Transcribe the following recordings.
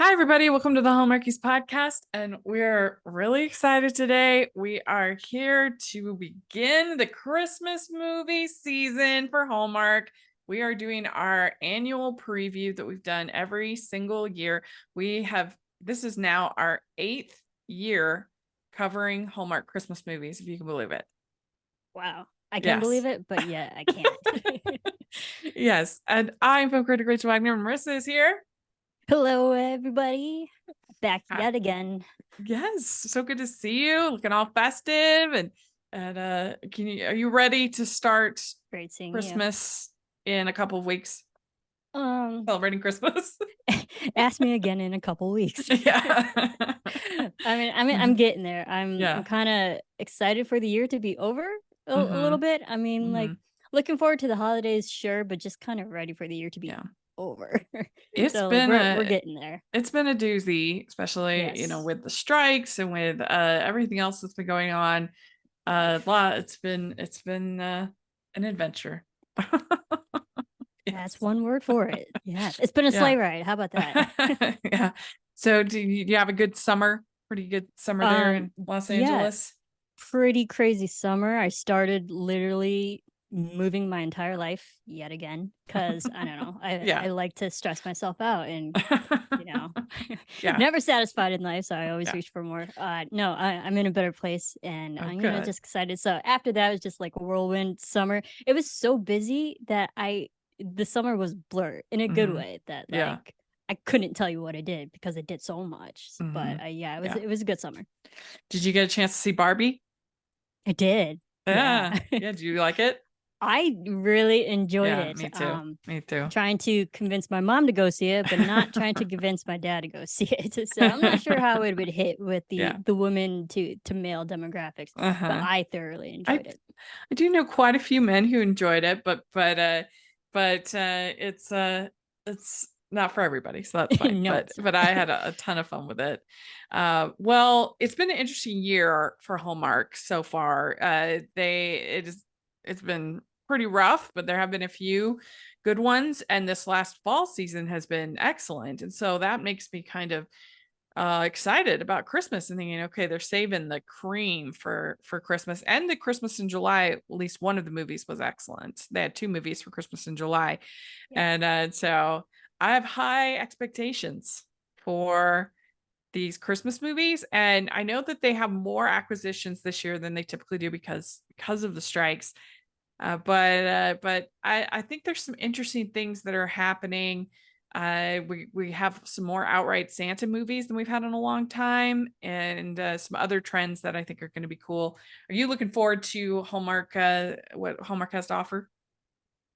Hi, everybody. Welcome to the Hallmarkies podcast. And we're really excited today. We are here to begin the Christmas movie season for Hallmark. We are doing our annual preview that we've done every single year. This is now our 8th year covering Hallmark Christmas movies, if you can believe it. Wow. I can Yes. believe it, but yeah, I can't. Yes. And I'm film critic Rachel Wagner, and Marissa is here. Hello, everybody. Back Hi. yet again. Yes, so good to see you, looking all festive and are you ready to start Great seeing Christmas in a couple of weeks? you. Celebrating Christmas. Ask me again in a couple weeks. Yeah. I'm getting there. I'm Yeah. kind of excited for the year to be over a little Mm-hmm. bit. Like looking forward to the holidays, sure, but just kind of ready for the year to be Yeah. over. It's So been we're getting there. it's been a doozy, especially, Yes. with the strikes and with everything else that's been going on. It's been an adventure. That's Yes. one word for it. Yeah. It's been a Yeah. sleigh ride. How about that? Yeah. So do you have a good summer? Pretty good summer there in Los Yeah, Angeles? pretty crazy summer. I started literally moving my entire life yet again because I don't know. I, Yeah. I like to stress myself out and you know Yeah. never satisfied in life, so I always Yeah. reach for more. No, I'm in a better place and Oh, I'm good. just excited. So after that it was just like a whirlwind summer. It was so busy that the summer was blurred in a good Hmm. way that Yeah. like I couldn't tell you what I did because I did so much. Hmm. But yeah, Yeah. it was a good summer. Did you get a chance to see Barbie? I did. Yeah. Yeah. Yeah. Do you like it? I really enjoyed Yeah, it. me too. Me too. Trying to convince my mom to go see it, but not trying to convince my dad to go see it. So I'm not sure how it would hit with Yeah. the women to male demographics, but Uh-huh. I thoroughly I enjoyed it. I do know quite a few men who enjoyed it, but it's not for everybody, so that's fine. No, But it's but not. I had a ton of fun with it. Well, it's been an interesting year for Hallmark so far. It's been pretty rough, but there have been a few good ones, and this last fall season has been excellent, and so that makes me kind of excited about Christmas and thinking, okay, they're saving the cream for Christmas. And the Christmas in July, at least one of the movies was excellent. They had two movies for Christmas in July. Yeah. And so I have high expectations for these Christmas movies. And I know that they have more acquisitions this year than they typically do because of the strikes. But I think there's some interesting things that are happening. We have some more outright Santa movies than we've had in a long time, and some other trends that I think are going to be cool. Are you looking forward to Hallmark? What Hallmark has to offer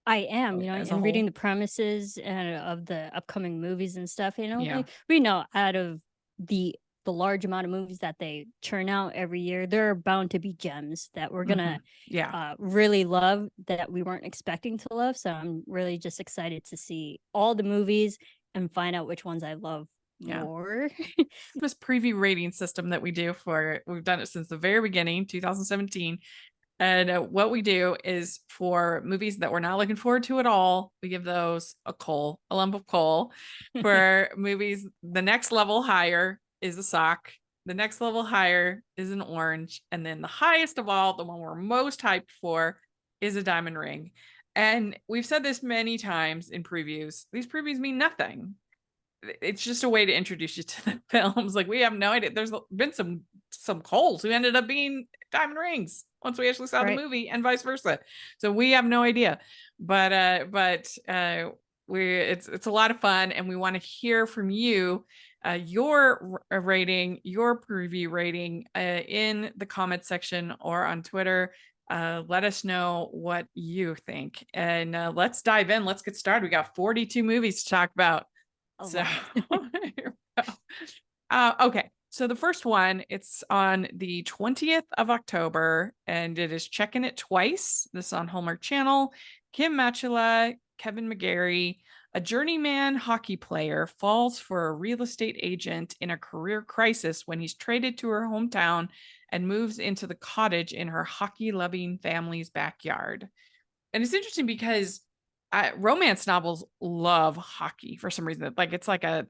I am, as a and reading whole? the premises and of the upcoming movies and stuff, Yeah. like we know out of the large amount of movies that they churn out every year, there are bound to be gems that we're gonna Yeah. really love that we weren't expecting to love. So I'm really just excited to see all the movies and find out which ones I love Yeah. more. This preview rating system that we've done it since the very beginning, 2017. And what we do is for movies that we're not looking forward to at all, we give those a lump of coal. For movies, the next level higher is a sock. The next level higher is an orange. And then the highest of all, the one we're most hyped for, is a diamond ring. And we've said this many times in previews. These previews mean nothing. It's just a way to introduce you to the films. Like, we have no idea. There's been some coals who ended up being diamond rings once we actually saw the Right. movie, and vice versa. So we have no idea. But it's a lot of fun, and we want to hear from you. Your rating, your preview rating, in the comment section or on Twitter. Let us know what you think, and let's dive in. Let's get started. We got 42 movies to talk about. A So lot. okay. So the first one, it's on the 20th of October, and it is Checking It Twice. This is on Hallmark Channel. Kim Matula, Kevin McGarry, a journeyman hockey player, falls for a real estate agent in a career crisis when he's traded to her hometown and moves into the cottage in her hockey-loving family's backyard. And it's interesting because romance novels love hockey for some reason. Like, it's like a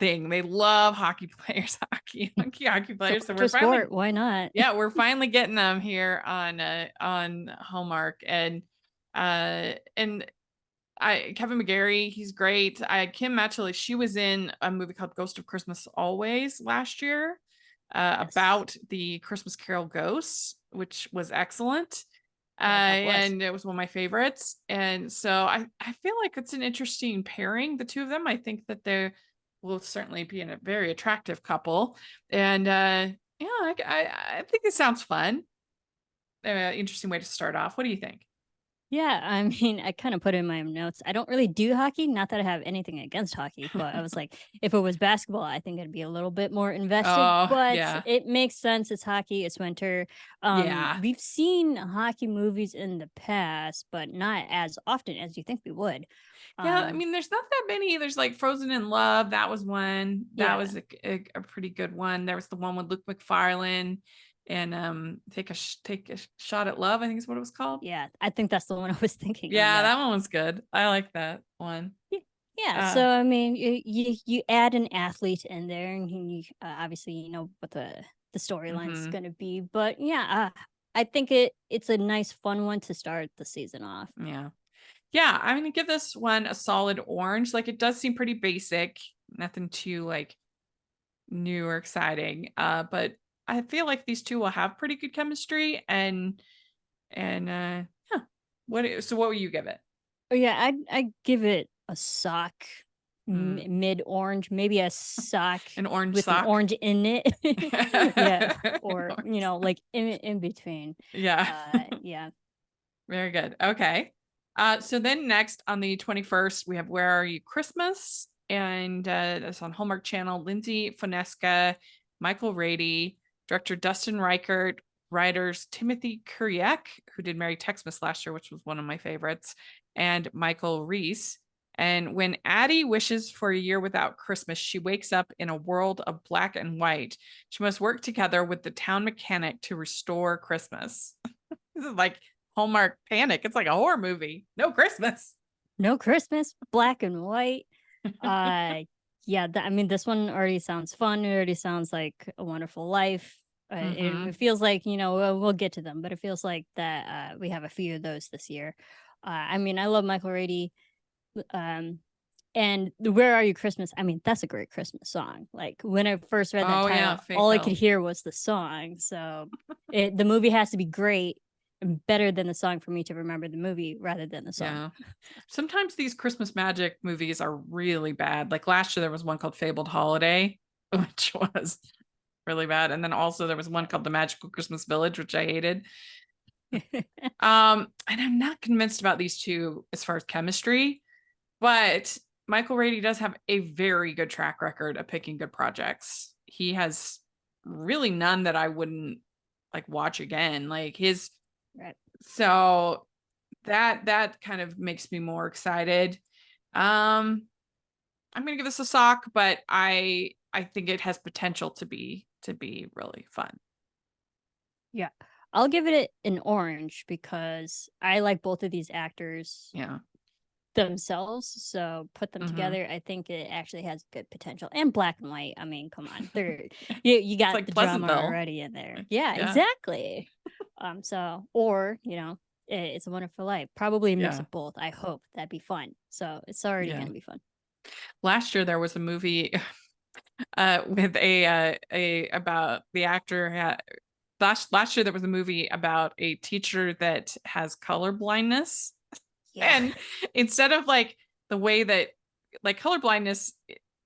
thing. They love hockey players, hockey players. So Support the we're finally, sport. Why not? yeah, we're finally getting them here on Hallmark. And Kevin McGarry, he's great. Kim Matchley, she was in a movie called Ghost of Christmas Always last year, Yes. about the Christmas Carol ghosts, which was excellent. Yeah, that was. And it was one of my favorites. And so I feel like it's an interesting pairing, the two of them. I think that they will certainly be in a very attractive couple. And yeah, I think it sounds fun. Interesting way to start off. What do you think? Yeah, I mean, I kind of put in my notes. I don't really do hockey, not that I have anything against hockey, but I was like, if it was basketball, I think I'd be a little bit more invested. Oh, But yeah. it makes sense. It's hockey, it's winter. Yeah. We've seen hockey movies in the past, but not as often as you think we would. Yeah, I Um, mean, there's not that many. There's like Frozen in Love. That was one. That yeah, was a pretty good one. There was the one with Luke McFarlane and Take a Shot at Love, I think is what it was called. yeah, I think that's the one I was thinking of. Yeah, Yeah. that one was good. I like that one. Yeah, Uh, so I mean, you add an athlete in there, and you obviously you know what the storyline's mhm, going to be. But yeah, I think it's a nice, fun one to start the season off. yeah. Yeah, I'm gonna give this one a solid orange. Like it does seem pretty basic, nothing too like new or exciting. But I feel like these two will have pretty good chemistry and yeah. What will you give it? Oh yeah, I give it a sock, Mm, mid orange, maybe a sock an orange with an sock? orange in it. Yeah, An or orange sock. like in between. Yeah. Yeah, Very good. Okay. So then next on the 21st, we have Where Are You Christmas? And that's on Hallmark Channel. Lindsay Fonesca, Michael Rady, director Dustin Reichert, writers Timothy Kuriak, who did Merry Xmas last year, which was one of my favorites, and Michael Reese. And when Addie wishes for a year without Christmas, she wakes up in a world of black and white. She must work together with the town mechanic to restore Christmas. This is like Hallmark Panic. It's like a horror movie. No Christmas. no Christmas, black and white. Yeah, I mean, this one already sounds fun. It already sounds like A Wonderful Life. It Mm-hmm. feels like, you know, we'll get to them, but it feels like that we have a few of those this year. I mean, I love Michael Rady. Um, and Where Are You Christmas? I mean, that's a great Christmas song. Like when I first read that Oh yeah, title, Faith all I could Hill. hear was the song. So the movie has to be great and better than the song for me to remember the movie rather than the song. Yeah. Sometimes these Christmas magic movies are really bad. Like last year there was one called Fabled Holiday, which was really bad. And then also there was one called The Magical Christmas Village, which I hated. And I'm not convinced about these two as far as chemistry, but Michael Rady does have a very good track record of picking good projects. He has really none that I wouldn't like watch again. Like his Right. so that kind of makes me more excited. I'm gonna give this a sock, but I think it has potential to be really fun. Yeah. I'll give it an orange because I like both of these actors Yeah. themselves. So put them Mm-hmm. together, I think it actually has good potential. And black and white. I mean, come on. You It's got like the drama Pleasantville. already in there. Yeah, Yeah. exactly. So or, you know, it's a wonderful life. Probably a mix Yeah. of both. I hope that'd be fun. So it's already Yeah. gonna be fun. Last year there was a movie with a about the actor last year there was a movie about a teacher that has color blindness. Yeah. And instead of like the way that like color blindness,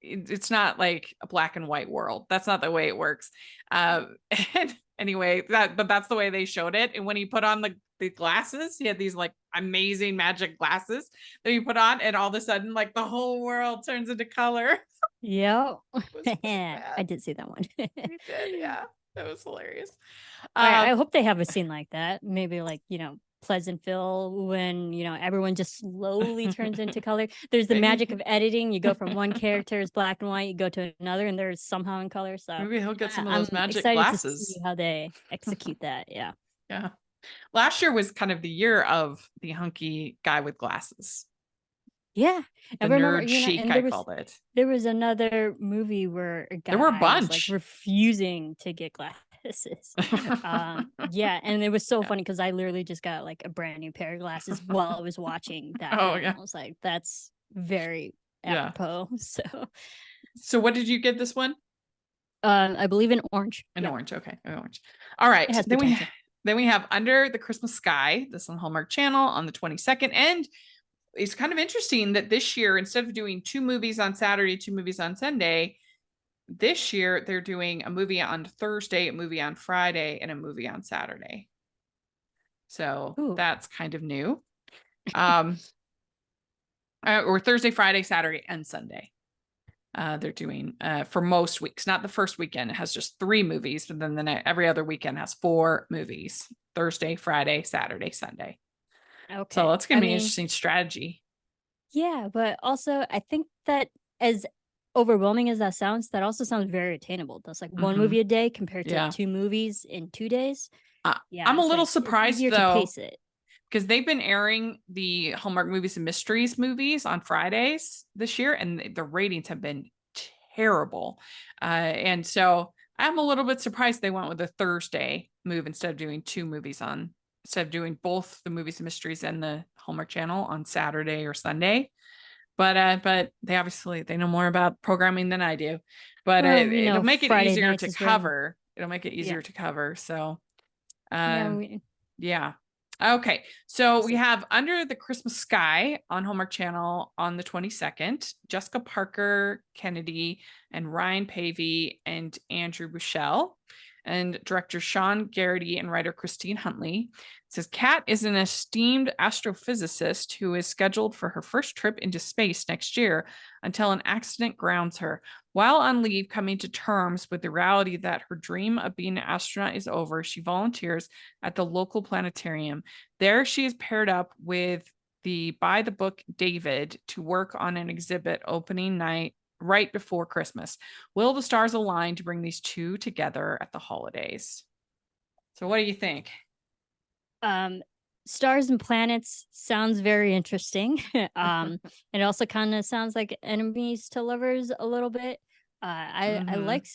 it's not like a black and white world. That's not the way it works. And anyway, but that's the way they showed it. And when he put on the glasses, he had these like amazing magic glasses that he put on, and all of a sudden, like the whole world turns into color. Yep. It was pretty I bad. did see that one. We did, yeah. That was hilarious. I Um, hope they have a scene like that. Maybe like, you know, Pleasantville when, you know, everyone just slowly turns into color. There's the magic maybe of editing. You go from one character is black and white, you go to another and there's somehow in color. So maybe he'll get some of I'm those magic excited to see glasses. how they execute that. Yeah. Yeah. Last year was kind of the year of the hunky guy with glasses. Yeah, The I remember, nerd chic, and I called it. there was another movie where a There were a guy was like bunch. refusing to get glasses. Yeah, and it was so Yeah. funny because I literally just got like a brand new pair of glasses while I was watching that Oh film. yeah. I was like, that's very Yeah. apropos. So, So what did you get this one? I believe in orange. An Yep, orange. Okay. An orange. All it right. has potential. Then we have Under the Christmas Sky, this on Hallmark Channel on the 22nd. And it's kind of interesting that this year, instead of doing 2 movies on Saturday, 2 movies on Sunday, this year they're doing a movie on Thursday, a movie on Friday, and a movie on Saturday. So Ooh, that's kind of new. Um, or Thursday, Friday, Saturday, and Sunday. They're doing for most weeks. Not the first weekend; it has just 3 movies, but then every other weekend has 4 movies: Thursday, Friday, Saturday, Sunday. So okay. that's gonna I be an mean, interesting strategy. yeah, but also I think that as overwhelming as that also sounds very attainable. That's like one Mm-hmm. movie a day compared to Yeah. 2 movies in 2 days. Yeah, I'm a it's little like it's surprised easier to though, pace it. because they've been airing the Hallmark Movies and Mysteries movies on Fridays this year, and the ratings have been terrible. And so I'm a little bit surprised they went with a Thursday move instead of doing both the Movies and Mysteries and the Hallmark Channel on Saturday or Sunday. But they know more about programming than I do. But Well, it'll make it Friday easier nights to as well. cover. It'll make it Yeah, easier to cover. So yeah, um, yeah. Okay. So we'll we see. have Under the Christmas Sky on Hallmark Channel on the 22nd. Jessica Parker Kennedy and Ryan Pavey and Andrew Bushell. And director Sean Garrity and writer Christine Huntley. It says Kat is an esteemed astrophysicist who is scheduled for her first trip into space next year until an accident grounds her. While on leave, coming to terms with the reality that her dream of being an astronaut is over, she volunteers at the local planetarium. There, she is paired up with the by the book David to work on an exhibit opening night right before Christmas. Will the stars align to bring these two together at the holidays? So, what do you think? Um, Stars and Planets sounds very interesting. It also kind of sounds like enemies to lovers a little bit. I Mm-hmm. like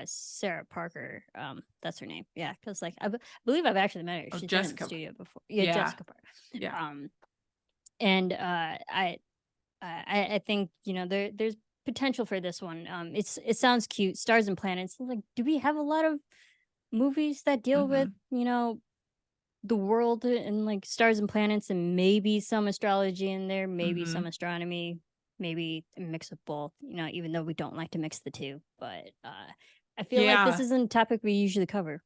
Sarah Parker. That's her name. Yeah, because like believe I've actually met her. Oh, She's been in the Jessica. studio before. Yeah, Yeah. Jessica Parker. Yeah. And I think there's potential for this one. It sounds cute. Stars and Planets. Like, do we have a lot of movies that deal with Mm-hmm. the world and like stars and planets and maybe some astrology in there, maybe Mm-hmm. some astronomy, maybe a mix of both, even though we don't like to mix the two. But I feel like this Yeah. isn't a topic we usually cover.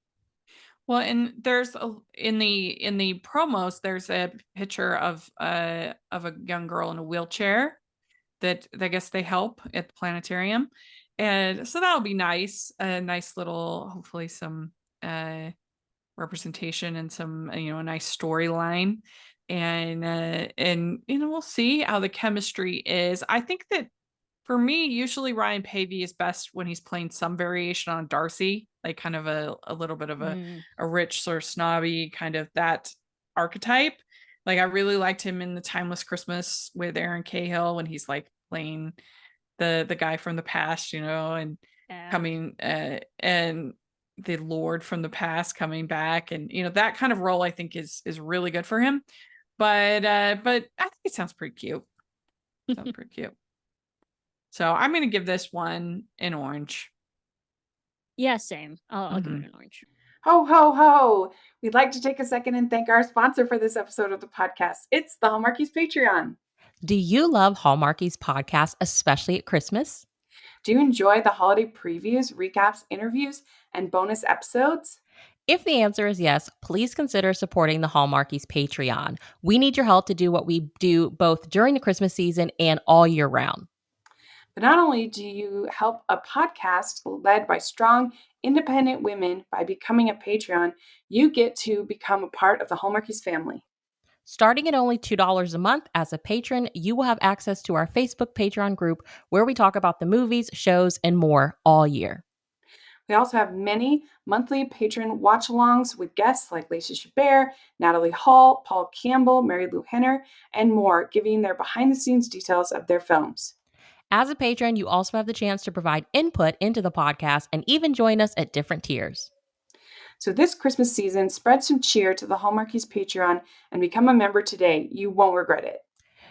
Well, and there's in the promos, there's a picture of a young girl in a wheelchair that I guess they help at the planetarium. And so that'll be nice. A nice little, hopefully some representation and some, a nice storyline. And we'll see how the chemistry is. I think that for me, usually Ryan Pavey is best when he's playing some variation on Darcy, like kind of a little bit of Mm, a rich sort of snobby kind of that archetype. Like I really liked him in the Timeless Christmas with Aaron Cahill when he's like playing the guy from the past, and yeah. coming and the Lord from the past coming back, and that kind of role I think is really good for him. But I think it sounds pretty cute. Sounds pretty cute. So I'm gonna give this one an orange. Yeah, same. I'll give it Mm-hmm. an orange. Ho, ho, ho. We'd like to take a second and thank our sponsor for this episode of the podcast. It's the Hallmarkies Patreon. Do you love Hallmarkies podcast, especially at Christmas? Do you enjoy the holiday previews, recaps, interviews, and bonus episodes? If the answer is yes, please consider supporting the Hallmarkies Patreon. We need your help to do what we do both during the Christmas season and all year round. But not only do you help a podcast led by strong, independent women by becoming a Patreon, you get to become a part of the Hallmarkies family. Starting at only $2 a month as a patron, you will have access to our Facebook Patreon group where we talk about the movies, shows, and more all year. We also have many monthly patron watch-alongs with guests like Lacey Chabert, Natalie Hall, Paul Campbell, Mary Lou Henner, and more, giving their behind-the-scenes details of their films. As a patron, you also have the chance to provide input into the podcast and even join us at different tiers. So this Christmas season, spread some cheer to the Hallmarkies Patreon and become a member today. You won't regret it.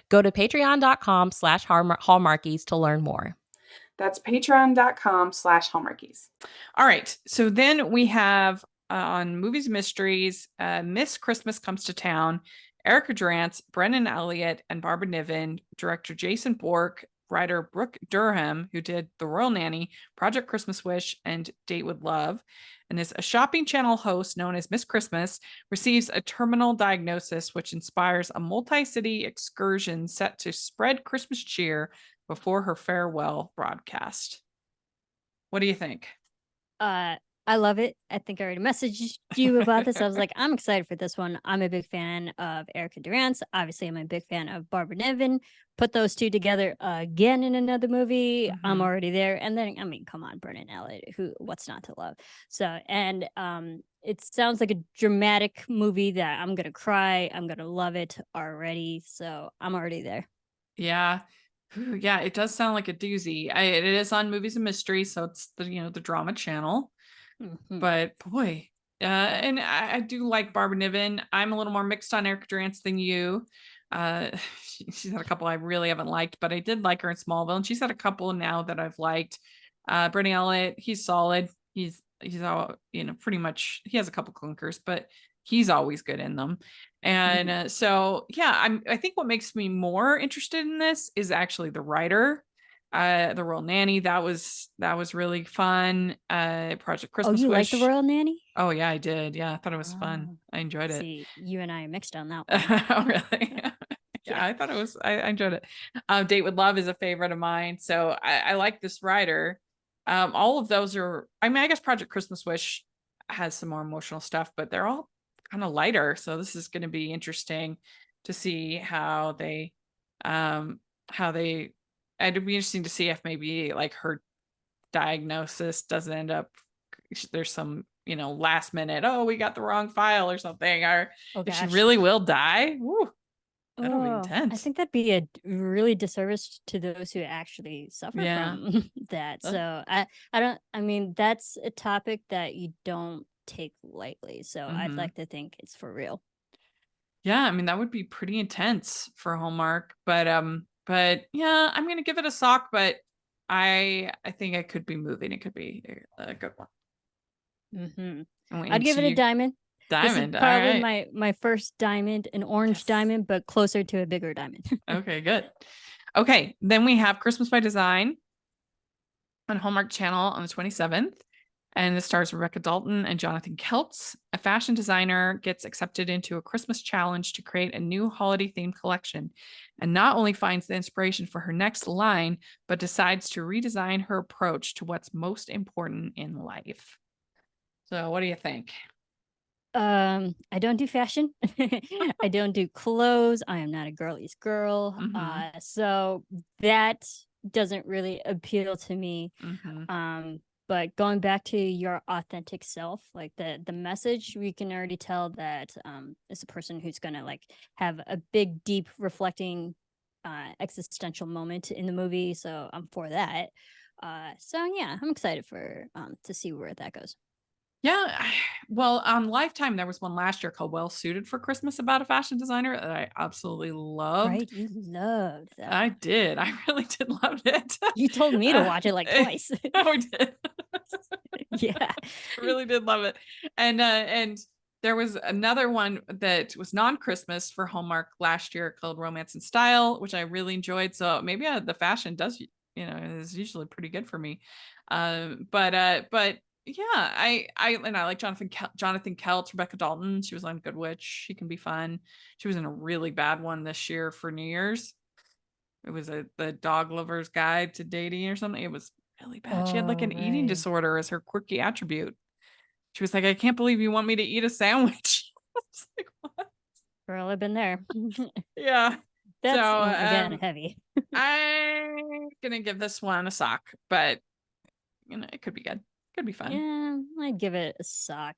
Go to patreon.com/Hallmarkies to learn more. That's patreon.com/Hallmarkies. All right. So then we have on Movies and Mysteries, Miss Christmas Comes to Town, Erica Durance, Brennan Elliott, and Barbara Niven, director Jason Bork, writer Brooke Durham, who did The Royal Nanny, Project Christmas Wish, and Date with Love, and is a shopping channel host known as Miss Christmas, receives a terminal diagnosis which inspires a multi-city excursion set to spread Christmas cheer before her farewell broadcast. What do you think? I love it. I think I already messaged you about this. I was like, I'm excited for this one. I'm a big fan of Erica Durance. Obviously, I'm a big fan of Barbara Niven. Put those two together again in another movie. I'm Mhm. already there. And then, I mean, come on, Brennan Elliott. What's not to love? So, and it sounds like a dramatic movie that I'm gonna cry. I'm gonna love it already. So I'm already there. Yeah. Ooh, yeah, it does sound like a doozy. It is on Movies and Mysteries, so it's the drama channel. Mhm. But boy, and I do like Barbara Niven. I'm a little more mixed on Erica Durance than you. She's had a couple I really haven't liked, but I did like her in Smallville, and she's had a couple now that I've liked. Brennan Elliott, he's solid. He's all pretty much. He has a couple clunkers, but he's always good in them. And so yeah, I think what makes me more interested in this is actually the writer. The Royal Nanny, that was really fun. Project Oh, Christmas you like Wish. The Royal Nanny? Oh yeah, I did. Yeah, I thought it was fun. Oh, I enjoyed it. see, you and I are mixed on that one. Oh really? Yeah, I thought it was. I enjoyed it. Date with Love is a favorite of mine, so I like this writer. All of those are. I mean, I guess Project Christmas Wish has some more emotional stuff, but they're all kind of lighter. So this is going to be interesting to see how they, how they. It'd be interesting to see if maybe like her diagnosis doesn't end up. There's some last minute. Oh, we got the wrong file or something, or Oh if she gosh. really will die. Woo, that'll be Oh, I intense. think that'd be a really disservice to those who actually suffer Yeah. from that. So I mean, that's a topic that you don't take lightly. So I'd Mhm. like to think it's for real. Yeah, I mean that would be pretty intense for Hallmark, but yeah, I'm gonna give it a sock, but I think it could be moving. It could be a good one. Hmm I'm waiting I'd give to it a you. diamond. This is Diamond. All probably right. my first diamond, an orange Yes. diamond, but closer to a bigger diamond. Okay, good. Okay, then we have Christmas by Design on Hallmark Channel on the 27th. And this stars Rebecca Dalton and Jonathan Keltz. A fashion designer gets accepted into a Christmas challenge to create a new holiday themed collection, and not only finds the inspiration for her next line, but decides to redesign her approach to what's most important in life. So, what do you think? I don't do fashion. I don't do clothes. I am not a girly's girl. Mhm. So that doesn't really appeal to me. Mhm. But going back to your authentic self, like the message, we can already tell that it's a person who's gonna like have a big, deep, reflecting, existential moment in the movie. So I'm for that. So yeah, I'm excited for to see where that goes. Yeah, well, on Lifetime, there was one last year called Well Suited for Christmas about a fashion designer that I absolutely loved. Right? You loved that I one. did. I really did love it. You told me to watch it like twice. Oh, we did. Yeah. I really did love it. And there was another one that was non-Christmas for Hallmark last year called Romance and Style, which I really enjoyed. So maybe the fashion does, is usually pretty good for me. But yeah, I like Jonathan Keltz, Rebecca Dalton. She was on Good Witch. She can be fun. She was in a really bad one this year for New Year's. It was the dog lover's guide to dating or something. It was really bad. She had like Oh, an eating right. disorder as her quirky attribute. She was like, I can't believe you want me to eat a sandwich. I was like, what? Girl, I've been there. Yeah. That's So again heavy. I'm gonna give this one a sock, but it could be good. Could be fun. Yeah, I'd give it a sock.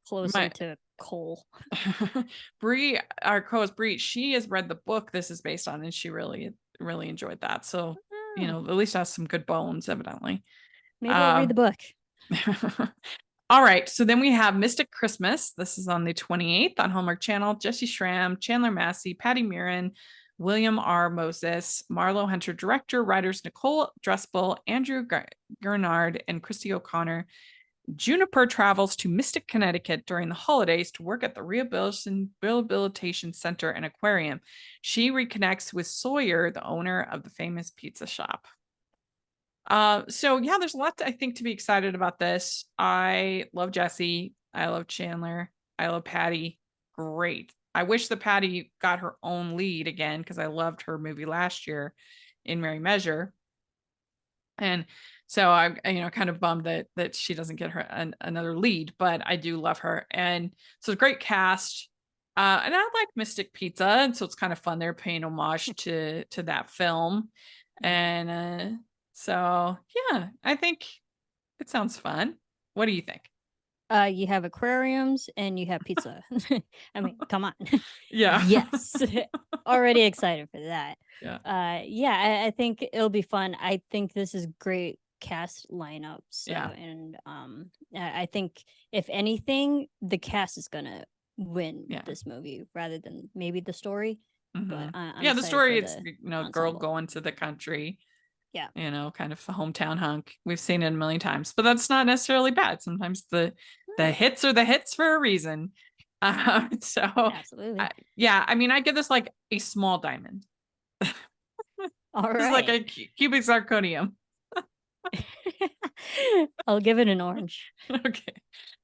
Closer My to coal. Bree, our co-host Bree, she has read the book this is based on, and she really, really enjoyed that. So, you Oh, know, at least has some good bones, evidently. maybe I'll read the book. All right. So then we have Mystic Christmas. This is on the 28th on Hallmark Channel. Jesse Schramm, Chandler Massey, Patty Murin, William R. Moses, Marlo Hunter, director, writers Nicole Dressel, Andrew Gernard, and Christy O'Connor. Juniper travels to Mystic, Connecticut during the holidays to work at the Rehabilitation Center and Aquarium. She reconnects with Sawyer, the owner of the famous pizza shop. So yeah, there's a lot I think to be excited about this. I love Jesse. I love Chandler. I love Patty. Great. I wish that Patty got her own lead again because I loved her movie last year in Merry Measure. And so I'm, kind of bummed that she doesn't get her another lead, but I do love her. And so it's a great cast. And I like Mystic Pizza, and so it's kind of fun. They're paying homage to that film. And so yeah, I think it sounds fun. What do you think? You have aquariums and you have pizza. I mean, come on. Yeah. Yes. Already excited for that. Yeah. Yeah, I think it'll be fun. I think this is great cast lineup. So, Yeah. and I think if anything, the cast is gonna win Yeah. this movie rather than maybe the story. Mhm. But I'm Yeah, the excited story, for it's, the girl ensemble. going to the country. Yeah. Kind of a hometown hunk. We've seen it a million times, but that's not necessarily bad. Sometimes the hits are the hits for a reason. So Absolutely. yeah, I mean, I give this like a small diamond. All This is like right. a cubic zirconium. I'll give it an orange. Okay.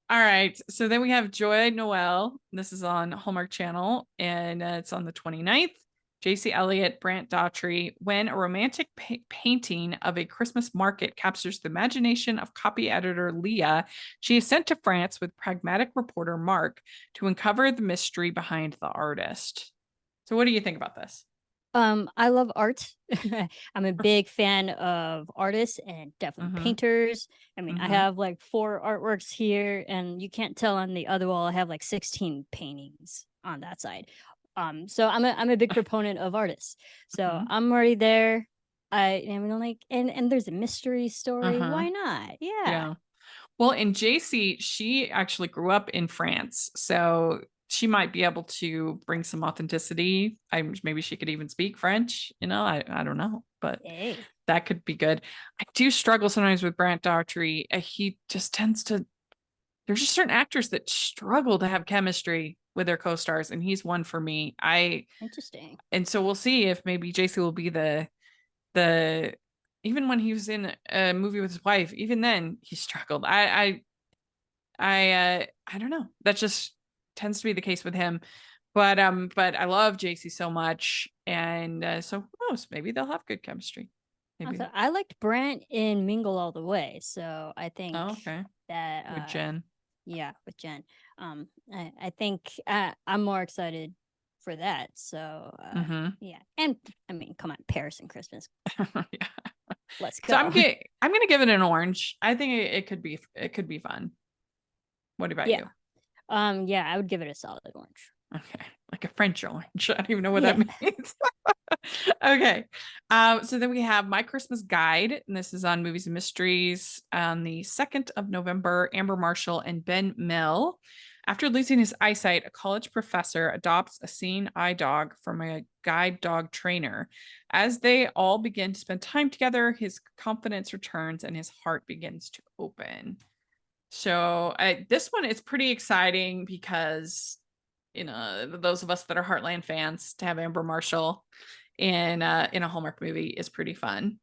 All right. So then we have Joy Noel. This is on Hallmark Channel, and it's on the 29th. J.C. Elliott, Brant Daughtry. When a romantic painting of a Christmas market captures the imagination of copy editor Leah, she is sent to France with pragmatic reporter Mark to uncover the mystery behind the artist. So what do you think about this? I love art. I'm a big fan of artists and definitely painters. I mean, I have like 4 artworks here, and you can't tell on the other wall I have like 16 paintings on that side. So I'm a big proponent of artists. So I'm already there. I am like, and there's a mystery story. Why not? Yeah. Well, and JC, she actually grew up in France, so she might be able to bring some authenticity. Maybe she could even speak French. I don't know, but Hey. that could be good. I do struggle sometimes with Brant Daughtry. He just tends to. There's just certain actors that struggle to have chemistry with their co-stars, and he's one for me. Interesting. And so we'll see if maybe JC will be the even when he was in a movie with his wife, even then he struggled. I don't know. That just tends to be the case with him. But I love JC so much, and so who knows? Maybe they'll have good chemistry. Maybe. Also, I liked Brant in Mingle All the Way, so I think Okay. that With Jen. Yeah, with Jen. I think I'm more excited for that. So yeah, and I mean, come on, Paris and Christmas. Yeah. Let's go. So I'm gonna give it an orange. I think it could be fun. What about you? Yeah, I would give it a solid orange. Okay, like a French orange. I don't even know what that means. Okay. So then we have My Christmas Guide, and this is on Movies and Mysteries on the 2nd of November. Amber Marshall and Ben Mill. After losing his eyesight, a college professor adopts a seeing eye dog from a guide dog trainer. As they all begin to spend time together, his confidence returns and his heart begins to open. So this one is pretty exciting because, those of us that are Heartland fans, to have Amber Marshall in a Hallmark movie is pretty fun.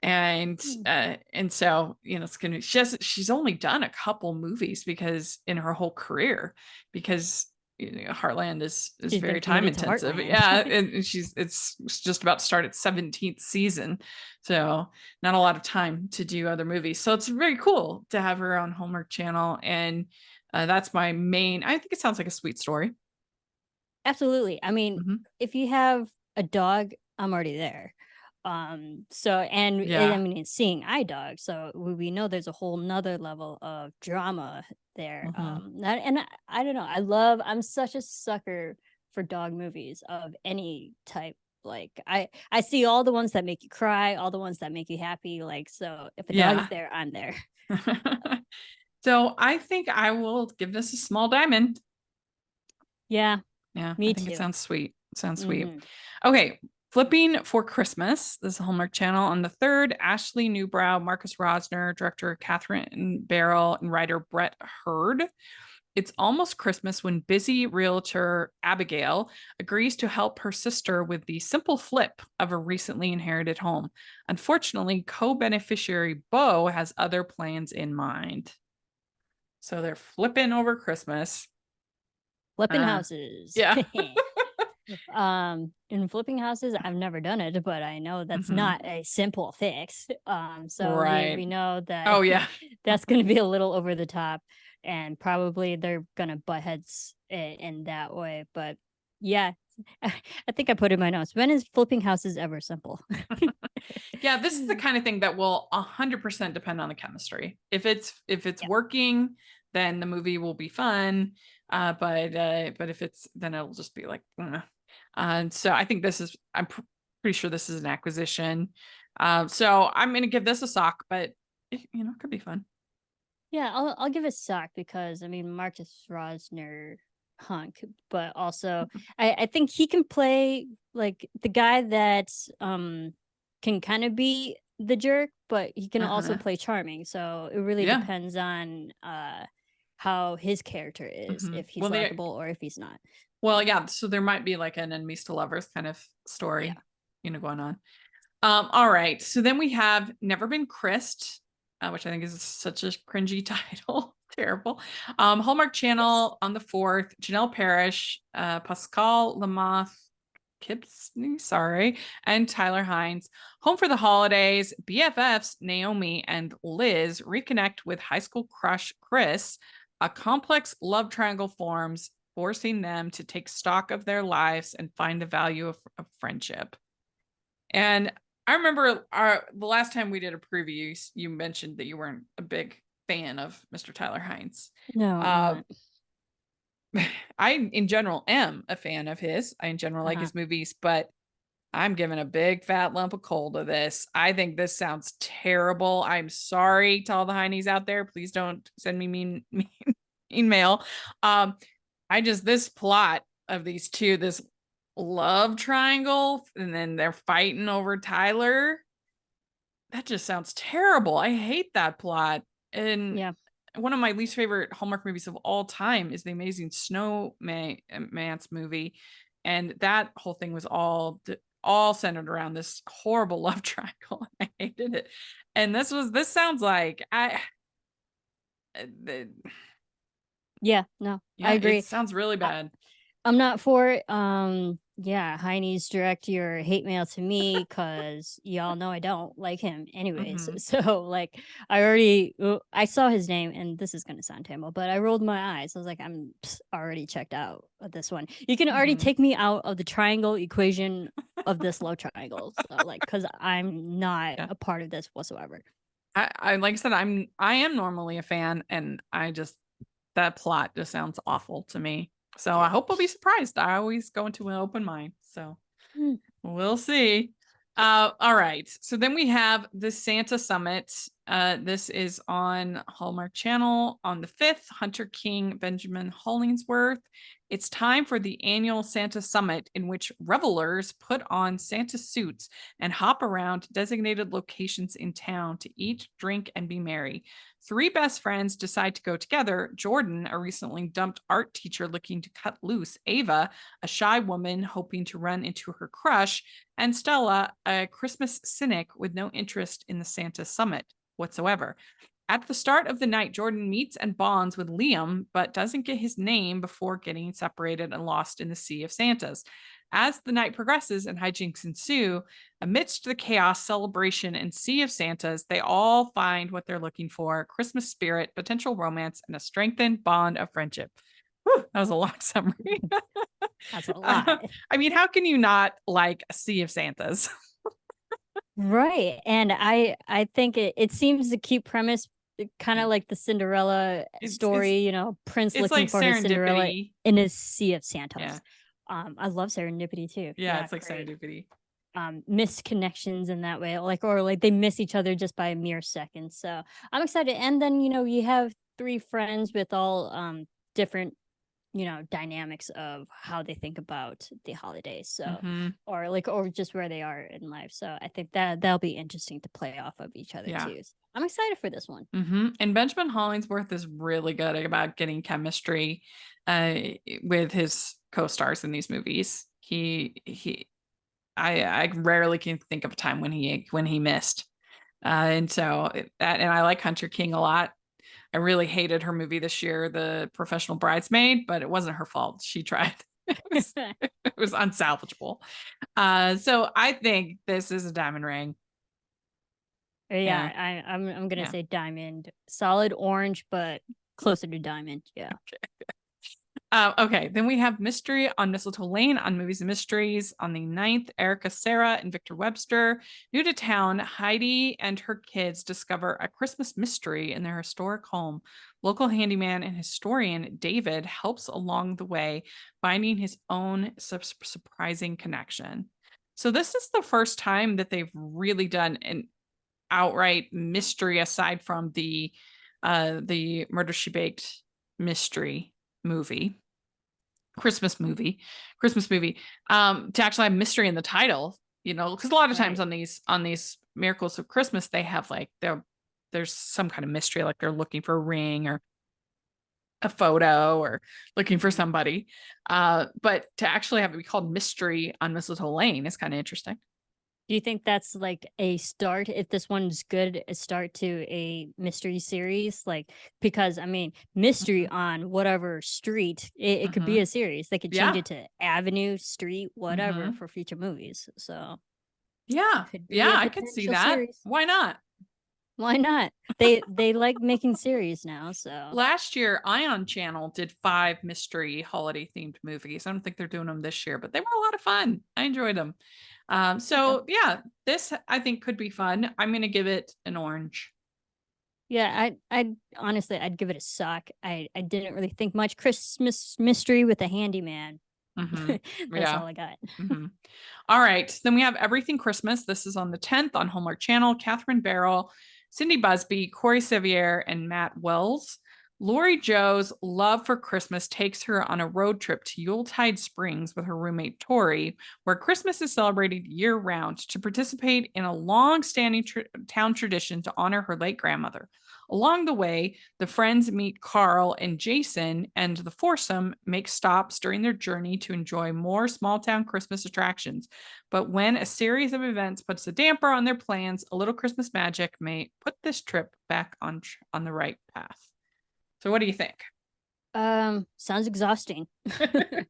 And so, it's gonna she's only done a couple movies because in her whole career, because Heartland is She's very been time committed to intensive. Heartland. Yeah, and it's just about to start its 17th season, so not a lot of time to do other movies. So it's very cool to have her on Hallmark Channel, and that's my main. I think it sounds like a sweet story. Absolutely. I mean, if you have a dog, I'm already there. So and Yeah. I mean it's seeing iDog, so we know there's a whole nother level of drama there. I don't know. I'm such a sucker for dog movies of any type. Like I see all the ones that make you cry, all the ones that make you happy. Like, so if a dog is Yeah. there, I'm there. So I think I will give this a small diamond. Yeah, Yeah, me I think it too. sounds sweet. Sounds sweet. Mhm. Okay, flipping for Christmas. This is Hallmark Channel. On the 3rd, Ashley Newbrow, Marcus Rosner, director Catherine Barrell, and writer Brett Hurd. It's almost Christmas when busy realtor Abigail agrees to help her sister with the simple flip of a recently inherited home. Unfortunately, co-beneficiary Bo has other plans in mind. So they're flipping over Christmas. Flipping houses. Yeah. In flipping houses, I've never done it, but I know that's Mhm. not a simple fix. So Right. we know that Oh, yeah. that's going to be a little over the top, and probably they're going to butt heads in that way. But yeah, I think I put in my notes. When is flipping houses ever simple? Yeah, this is the kind of thing that will 100% depend on the chemistry. If it's Yep. working, then the movie will be fun. But if it's, then it'll just be like, and so I think this is, I'm pretty sure this is an acquisition. So I'm gonna give this a sock, but it could be fun. Yeah, I'll give it sock because I mean Marcus Rosner hunk, but also I think he can play like the guy that can kind of be the jerk, but he can also Uh-huh. play charming. So it really Yeah. depends on how his character is, Mhm. if he's Well, they likable or if he's not. well, yeah. So there might be like an enemies to lovers kind of story, Yeah. going on. All right. So then we have Never Been Christ, which I think is such a cringy title. Terrible. Hallmark Channel on the 4th, Janelle Parrish, Pascal Lamoth Kipsney, sorry, and Tyler Hines. Home for the holidays, BFFs Naomi and Liz reconnect with high school crush Chris. A complex love triangle forms, forcing them to take stock of their lives and find the value of friendship. And I remember the last time we did a preview, you mentioned that you weren't a big fan of Mr. Tyler Hines. No, I'm not. I, in general, am a fan of his. I, in general, like his movies, but I'm giving a big fat lump of coal to this. I think this sounds terrible. I'm sorry to all the Heinies out there. Please don't send me mean email. This plot of these two, this love triangle, and then they're fighting over Tyler. That just sounds terrible. I hate that plot. And Yeah. one of my least favorite Hallmark movies of all time is the Amazing Snowman's movie, and that whole thing was all centered around this horrible love triangle. I hated it, and this sounds like Yeah, no, I yeah, agree. it sounds really bad. I'm not for it. Yeah, Heine's direct your hate mail to me because y'all know I don't like him anyways. Mhm. So like I saw his name and this is gonna sound terrible, but I rolled my eyes. I was like, I'm already checked out of this one. You can already Mhm. take me out of the triangle equation of this love triangle. So like because I'm not Yeah. a part of this whatsoever. I like I said, I am normally a fan, and that plot just sounds awful to me. So I Yeah. hope I'll be surprised. I always go into an open mind. So Mm. we'll see. All right. So then we have the Santa Summit. This is on Hallmark Channel on the 5th. Hunter King, Benjamin Hollingsworth. It's time for the annual Santa Summit, in which revelers put on Santa suits and hop around designated locations in town to eat, drink, and be merry. 3 best friends decide to go together. Jordan, a recently dumped art teacher looking to cut loose. Ava, a shy woman hoping to run into her crush. And Stella, a Christmas cynic with no interest in the Santa Summit whatsoever. At the start of the night, Jordan meets and bonds with Liam, but doesn't get his name before getting separated and lost in the sea of Santas. As the night progresses and hijinks ensue, amidst the chaos, celebration, and sea of Santas, they all find what they're looking for: Christmas spirit, potential romance, and a strengthened bond of friendship. Whew, that was a long summary. That's a lot. I mean, how can you not like a sea of Santas? Right. And I think it seems to keep premise kind Yeah. of like the Cinderella It's story, you know, prince it's looking like for his Cinderella serendipity. in his sea of Santos. Yeah. I love serendipity too. Yeah, Yeah, it's like great. serendipity. Missed connections in that way, like, or like they miss each other just by a mere second. So I'm excited. And then, you know, you have three friends with all different, you know, dynamics of how they think about the holidays. So Mhm. or just where they are in life. So I think that'll be interesting to play off of each other Yeah. too. So I'm excited for this one. And Benjamin Hollingsworth is really good about getting chemistry uh, with his co-stars in these movies. I rarely can think of a time when he missed. And so and I like Hunter King a lot. I really hated her movie this year, The Professional Bridesmaid, but it wasn't her fault. She tried. It was unsalvageable. So I think this is a diamond ring. Yeah, Yeah. I'm gonna Yeah. say diamond, solid orange, but closer to diamond. Yeah. Okay, then we have Mystery on Mistletoe Lane on Movies and Mysteries on the 9th. Erica Sarah and Victor Webster. New to town, Heidi and her kids discover a Christmas mystery in their historic home. Local handyman and historian David helps along the way, finding his own surprising connection. So this is the first time that they've really done an outright mystery aside from the Murder She Baked mystery movie christmas movie to actually have mystery in the title, you know, because a lot of times Right. on these miracles of Christmas they have like there's some kind of mystery, like they're looking for a ring or a photo or looking for Mhm. somebody, but to actually have it be called Mystery on Mistletoe Lane is kind of interesting. Do you think that's like a start? If this one's good, a start to a mystery series, like because I mean, mystery Mhm. on whatever street, it could be Mhm. a series. They could change Yeah. it to Avenue, Street, whatever Mhm. for future movies. So Yeah, could be yeah, a I could see potential that. series. Why not? Why not? They like making series now. So Last year, Ion Channel did 5 mystery holiday themed movies. I don't think they're doing them this year, but they were a lot of fun. I enjoyed them. okay. So yeah, this I think could be fun. I'm gonna give it an orange. Yeah, I honestly I'd give it a sock. I didn't really think much. Christmas mystery with a handyman. Hmm. That's Yeah. all I got. Hmm. All right. Then we have Everything Christmas. This is on the 10th on Hallmark Channel. Catherine Barrell, Cindy Busby, Corey Sevier, and Matt Wells. Lori Joe's love for Christmas takes her on a road trip to Yuletide Springs with her roommate Tori, where Christmas is celebrated year round, to participate in a long-standing town tradition to honor her late grandmother. Along the way, the friends meet Carl and Jason, and the foursome make stops during their journey to enjoy more small town Christmas attractions. But when a series of events puts a damper on their plans, a little Christmas magic may put this trip back on the right path. So, what do you think? Sounds exhausting. You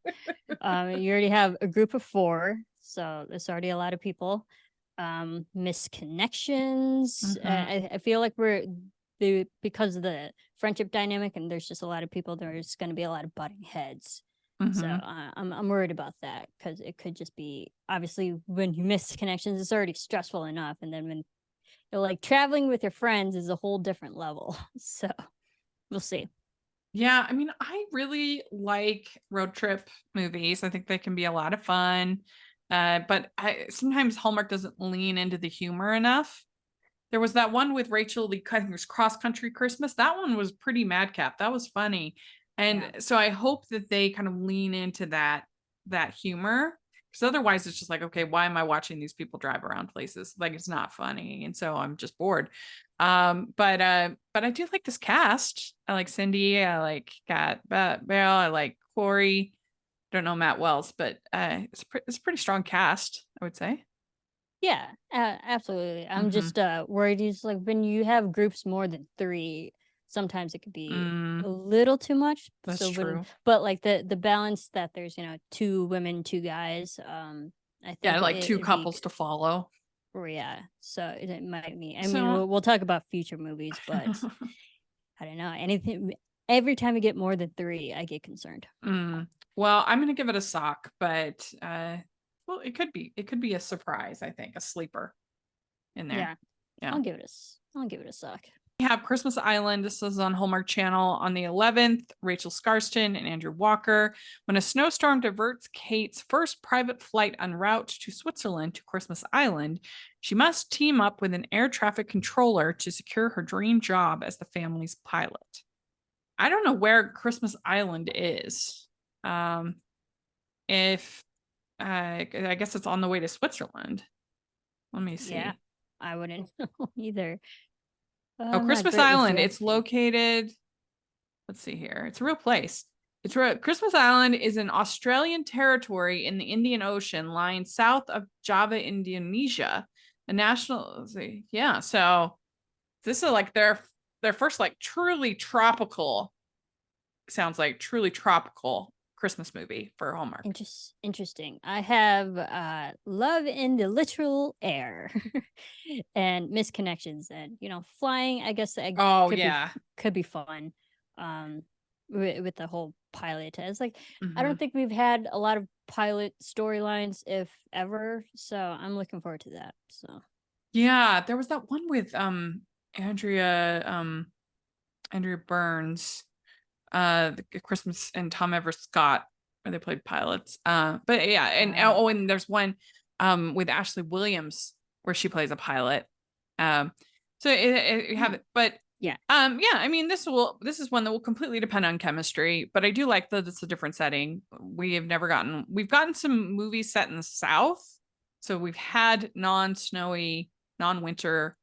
already have a group of 4, so there's already a lot of people. Misconnections. Mhm. I feel like because of the friendship dynamic, and there's just a lot of people. There's going to be a lot of butting heads. So Mhm. I'm worried about that because it could just be obviously when you miss connections, it's already stressful enough, and then when like traveling with your friends is a whole different level. So we'll see. Yeah, I mean, I really like road trip movies. I think they can be a lot of fun. But sometimes Hallmark doesn't lean into the humor enough. There was that one with Rachel Lee, I think it was Cross Country Christmas. That one was pretty madcap. That was funny. Yeah. And so I hope that they kind of lean into that humor. Because otherwise it's just like, okay, why am I watching these people drive around places? Like it's not funny. And so I'm just bored. But I do like this cast. I like Cindy, I like Kat Bell, I like Corey. Don't know Matt Wells, but it's a pretty strong cast, I would say. Yeah, absolutely. I'm Hmm. just worried. Is like when you have groups more than 3, sometimes it could be a Mm, little too much. that's So when, true. but like the balance that there's 2 women, 2 guys. I Yeah, think like 2 it'd be couples to follow. yeah. So it might be. I mean, So we'll talk about future movies, but I don't know anything. Every time we get more than 3, I get concerned. mm, well, I'm gonna give it a sock, but well, it could be a surprise, I think, a sleeper. in there. Yeah. Yeah. I'll give it a suck. We have Christmas Island. This is on Hallmark Channel on the 11th. Rachel Skarsten and Andrew Walker. When a snowstorm diverts Kate's first private flight en route to Switzerland to Christmas Island, she must team up with an air traffic controller to secure her dream job as the family's pilot. I don't know where Christmas Island is. If I guess it's on the way to Switzerland. Let me see. Yeah, I wouldn't know either. Oh, I'm not Christmas great with Island. It's geography. located. Let's see here. It's a real place. Christmas Island is an Australian territory in the Indian Ocean, lying south of Java, Indonesia. A national. Let's see. Yeah. So this is like their first like truly tropical. Sounds like truly tropical Christmas movie for Hallmark. Interesting. I have Love in the Literal Air and Missed Connections, and flying. I guess Oh could yeah. could be fun. With the whole pilot test. Like I Mhm. don't think we've had a lot of pilot storylines, if ever. So I'm looking forward to that. So Yeah, there was that one with Andrea Burns, the Christmas and Tom Everett Scott, where they played pilots. But yeah, and there's one with Ashley Williams where she plays a pilot. So you have it, but yeah. I mean, this is one that will completely depend on chemistry, but I do like that it's a different setting. We've gotten some movies set in the South. So we've had non-snowy, non-winter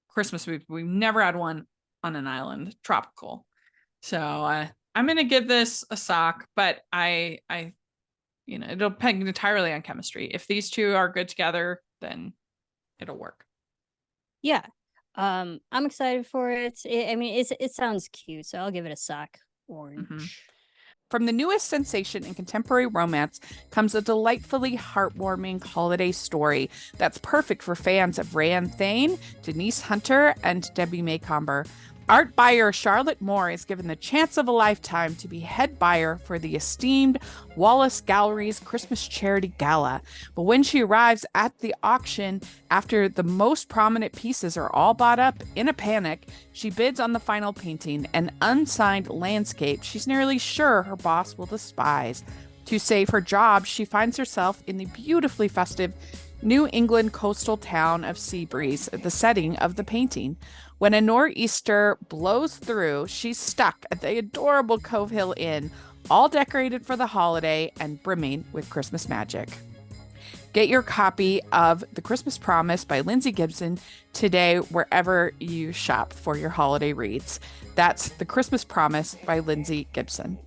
Christmas movies. We've never had one on an island, tropical. So I'm going to give this a sock, but it'll depend entirely on chemistry. If these two are good together, then it'll work. Yeah. I'm excited for it. It sounds cute, so I'll give it a sock. Orange. Mm-hmm. From the newest sensation in contemporary romance comes a delightfully heartwarming holiday story that's perfect for fans of Rayanne Thane, Denise Hunter, and Debbie Maycomber. Art buyer Charlotte Moore is given the chance of a lifetime to be head buyer for the esteemed Wallace Gallery's Christmas Charity Gala. But when she arrives at the auction, after the most prominent pieces are all bought up, in a panic, she bids on the final painting, an unsigned landscape she's nearly sure her boss will despise. To save her job, she finds herself in the beautifully festive New England coastal town of Seabreeze, the setting of the painting. When a nor'easter blows through, she's stuck at the adorable Cove Hill Inn, all decorated for the holiday and brimming with Christmas magic. Get your copy of The Christmas Promise by Lindsay Gibson today, wherever you shop for your holiday reads. That's The Christmas Promise by Lindsay Gibson.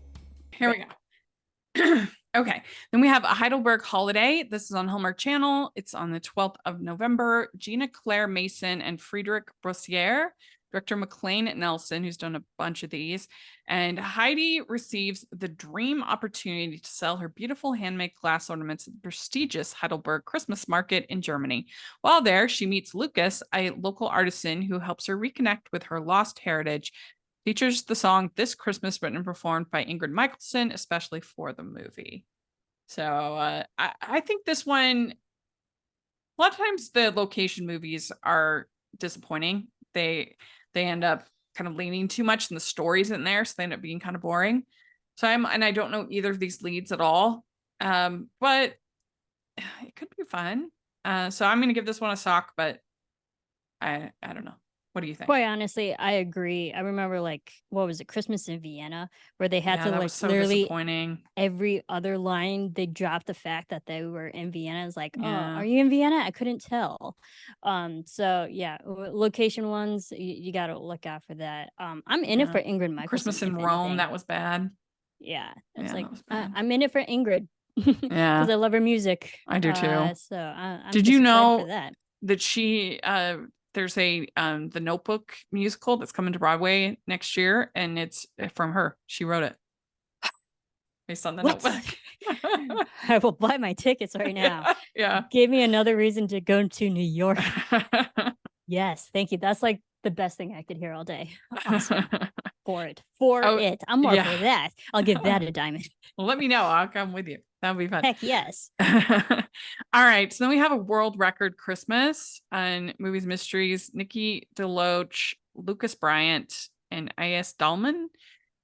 Here we go. Okay, then we have A Heidelberg Holiday. This is on Hallmark Channel. It's on the 12th of November. Gina Claire Mason and Friedrich Brossier, director McLean Nelson, who's done a bunch of these. And Heidi receives the dream opportunity to sell her beautiful handmade glass ornaments at the prestigious Heidelberg Christmas market in Germany. While there, she meets Lucas, a local artisan who helps her reconnect with her lost heritage. Features the song This Christmas, written and performed by Ingrid Michaelson, especially for the movie. So I think this one, a lot of times the location movies are disappointing. They end up kind of leaning too much and the stories in there, so they end up being kind of boring. So I don't know either of these leads at all, but it could be fun. So I'm going to give this one a sock, but I don't know. What do you think? Quite honestly, I agree. I remember what was it, Christmas in Vienna, where they had to that was so literally disappointing. Every other line they dropped the fact that they were in Vienna. It's like, Yeah. oh, are you in Vienna? I couldn't tell. So yeah, location ones, you got to look out for that. I'm in it for Ingrid Michaelson. Christmas in Rome, that was bad. Yeah, it's that was bad. I'm in it for Ingrid. Yeah, because I love her music. I do too. So I'm Did just you excited know for that she there's a the Notebook musical that's coming to Broadway next year, and it's from her. She wrote it based on the Notebook. I will buy my tickets right now. Yeah, give me another reason to go to New York. Yes, thank you. That's like the best thing I could hear all day. Awesome. for it. I'm more for that. I'll give that a diamond. Well, let me know. I'll come with you. That'll be fun. Heck yes. All right. So then we have a world record Christmas on Movies Mysteries. Nikki DeLoach, Lucas Bryant, and I.S. Dahlman.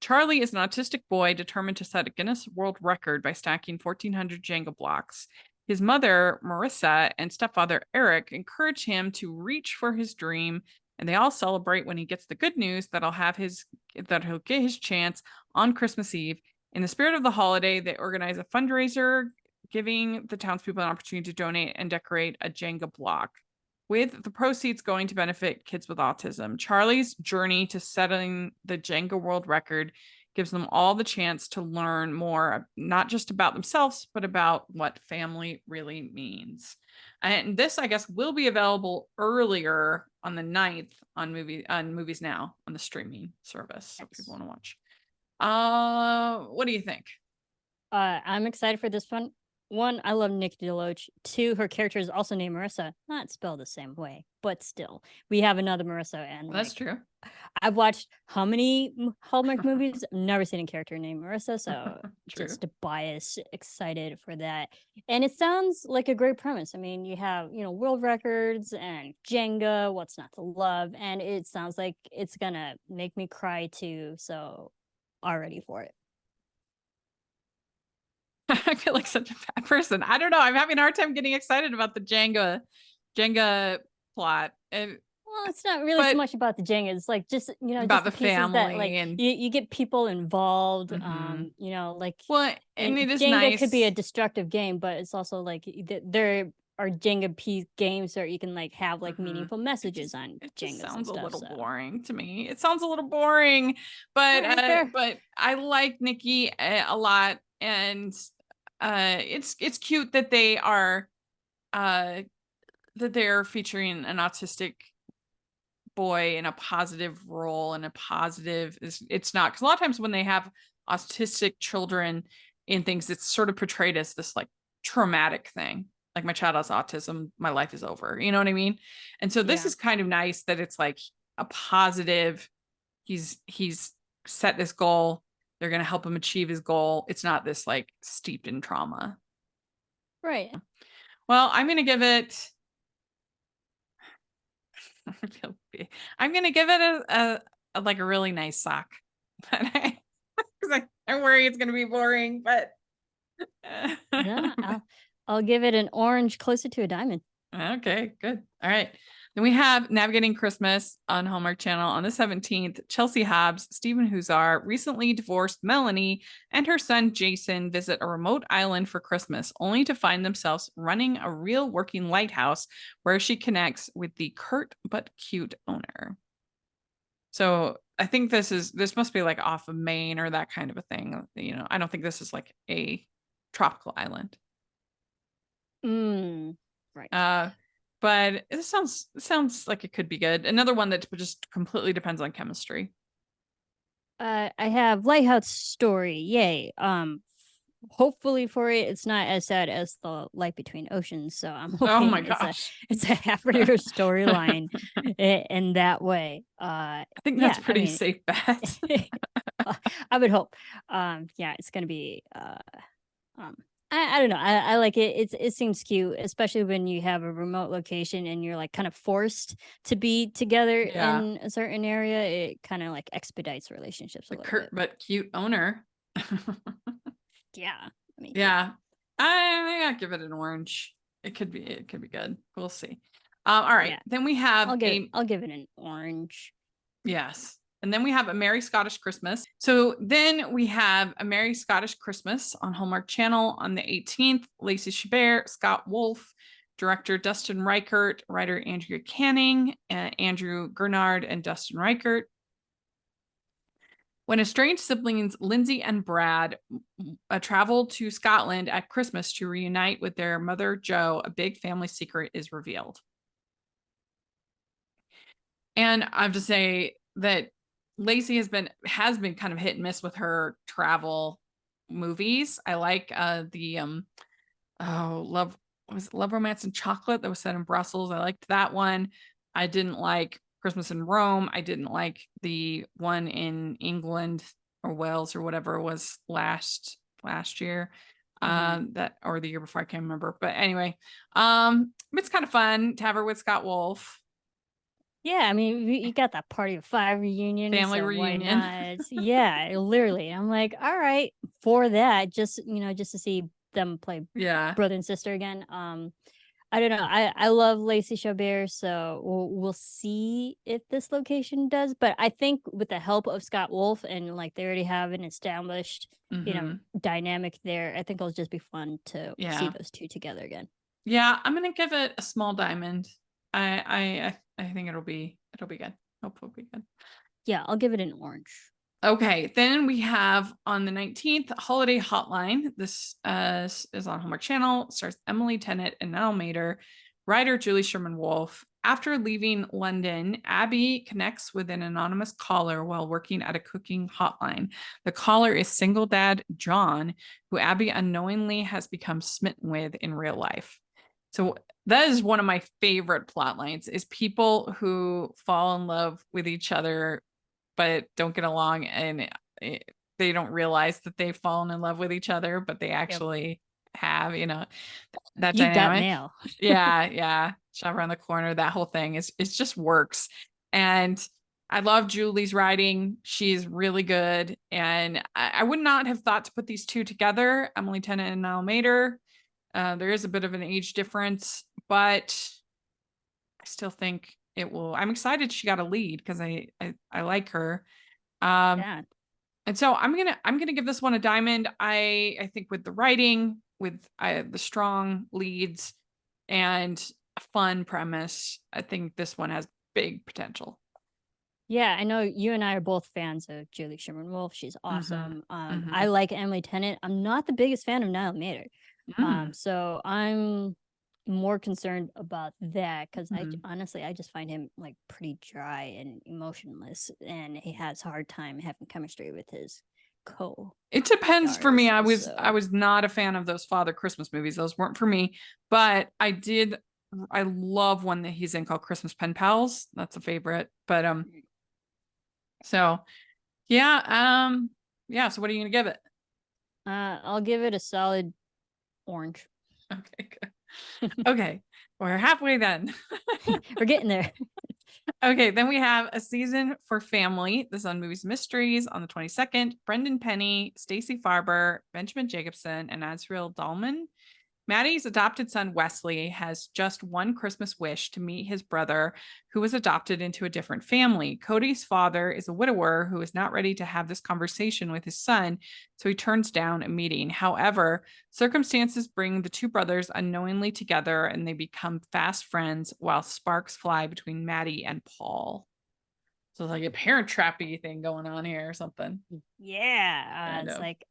Charlie is an autistic boy determined to set a Guinness World Record by stacking 1,400 Jenga blocks. His mother, Marissa, and stepfather, Eric, encourage him to reach for his dream, and they all celebrate when he gets the good news that he'll get his chance on Christmas Eve. In the spirit of the holiday, they organize a fundraiser, giving the townspeople an opportunity to donate and decorate a Jenga block, with the proceeds going to benefit kids with autism. Charlie's journey to setting the Jenga world record gives them all the chance to learn more, not just about themselves, but about what family really means. And this, I guess, will be available earlier on the 9th on Movies Now on the streaming service. So if people want to watch. What do you think? I'm excited for this one. One, I love Nick DeLoach. Two, her character is also named Marissa. Not spelled the same way, but still, we have another Marissa. And That's true. I've watched how many Hallmark movies? I've never seen a character named Marissa, so just biased, excited for that. And it sounds like a great premise. I mean, you have, world records and Jenga, what's not to love, and it sounds like it's gonna make me cry too, so already for it. I feel like such a bad person. I don't know. I'm having a hard time getting excited about the Jenga plot. Well, it's not really so much about the Jenga. It's like just about just the family that, like, and you get people involved. Like, well, and it is Jenga nice. could be a destructive game, but it's also like there are Jenga games where you can like have like meaningful messages on Jenga. It sounds and stuff, a little boring to me. It sounds a little boring, but but I like Nikki a lot, and it's cute that they are that they're featuring an autistic boy in a positive role and a positive it's not, because a lot of times when they have autistic children in things, it's sort of portrayed as this like traumatic thing, like my child has autism, my life is over, you know what I mean? And so this is kind of nice that it's like a positive, he's set this goal, they're going to help him achieve his goal. It's not this like steeped in trauma. Right. Well, I'm going to give it a like a really nice sock. But I worry it's going to be boring, but no, I'll give it an orange closer to a diamond. Okay, good. All right. Then we have Navigating Christmas on Hallmark Channel on the 17th. Chelsea Hobbs, Stephen Huszar, recently divorced Melanie, and her son Jason visit a remote island for Christmas, only to find themselves running a real working lighthouse where she connects with the curt but cute owner. So I think this must be like off of Maine or that kind of a thing. I don't think this is like a tropical island. Right. But it sounds like it could be good. Another one that just completely depends on chemistry. I have Lighthouse Story. Yay. Hopefully for it's not as sad as The Light Between Oceans. So I'm hoping oh my gosh, it's a happier storyline in that way. I think that's pretty safe bet. I would hope. It's gonna be I don't know. I like it. It seems cute, especially when you have a remote location and you're like kind of forced to be together in a certain area. It kind of like expedites relationships. The curt but cute owner. Yeah. I gotta give it an orange. It could be good. We'll see. All right. Yeah. Then we have I'll give it an orange. Yes. And then we have A Merry Scottish Christmas. So then we have A Merry Scottish Christmas on Hallmark Channel on the 18th. Lacey Chabert, Scott Wolf, director Dustin Reichert, writer Andrea Canning, Andrew Gernard, and Dustin Reichert. When estranged siblings Lindsay and Brad travel to Scotland at Christmas to reunite with their mother Jo, a big family secret is revealed. And I have to say that Lacey has been kind of hit and miss with her travel movies. I like Love Romance and Chocolate that was set in Brussels. I liked that one. I didn't like Christmas in Rome. I didn't like the one in England or Wales or whatever it was last year. That or the year before, I can't remember. But anyway, it's kind of fun to have her with Scott Wolf. Yeah, I mean, you got that Party of Five reunion, Family so reunion. why not? Yeah, literally. I'm like, all right, for that, just to see them play Yeah. brother and sister again. I don't know. I love Lacey Chabert, so we'll see if this location does. But I think with the help of Scott Wolf and like they already have an established, dynamic there, I think it'll just be fun to see those two together again. Yeah, I'm gonna give it a small diamond. I think it'll be good. Hope it'll be good. Yeah, I'll give it an orange. Okay, then we have on the 19th, Holiday Hotline. This is on Hallmark Channel. Stars Emily Tennant and Nell Mater. Writer Julie Sherman Wolfe. After leaving London, Abby connects with an anonymous caller while working at a cooking hotline. The caller is single dad John, who Abby unknowingly has become smitten with in real life. So that is one of my favorite plot lines, is people who fall in love with each other but don't get along, and they don't realize that they've fallen in love with each other, but they actually have, that You got dynamic. mail. Yeah. Shop around the corner. That whole thing it just works. And I love Julie's writing. She's really good. And I would not have thought to put these two together, Emily Tennant and Nell Mater. There is a bit of an age difference, but I still think it will. I'm excited she got a lead because I like her. Yeah. And so I'm gonna give this one a diamond. I think with the writing, with the strong leads, and a fun premise, I think this one has big potential. Yeah, I know you and I are both fans of Julie Sherman Wolfe. She's awesome. I like Emily Tennant. I'm not the biggest fan of Nell Mater. So I'm more concerned about that because I honestly just find him like pretty dry and emotionless, and he has a hard time having chemistry with his It depends for me. I was so. not a fan of those Father Christmas movies. Those weren't for me, but I love one that he's in called Christmas Pen Pals. That's a favorite. But so yeah, so what are you gonna give it? I'll give it a solid orange. Okay, good. Okay, we're halfway then. We're getting there. Okay, then we have A Season for Family. This is on Movies Mysteries on the 22nd. Brendan Penny, Stacey Farber, Benjamin Jacobson, and Azriel Dahlman. Maddie's adopted son, Wesley, has just one Christmas wish to meet his brother, who was adopted into a different family. Cody's father is a widower who is not ready to have this conversation with his son, so he turns down a meeting. However, circumstances bring the two brothers unknowingly together, and they become fast friends while sparks fly between Maddie and Paul. So it's like a parent trappy thing going on here or something. Yeah, it's like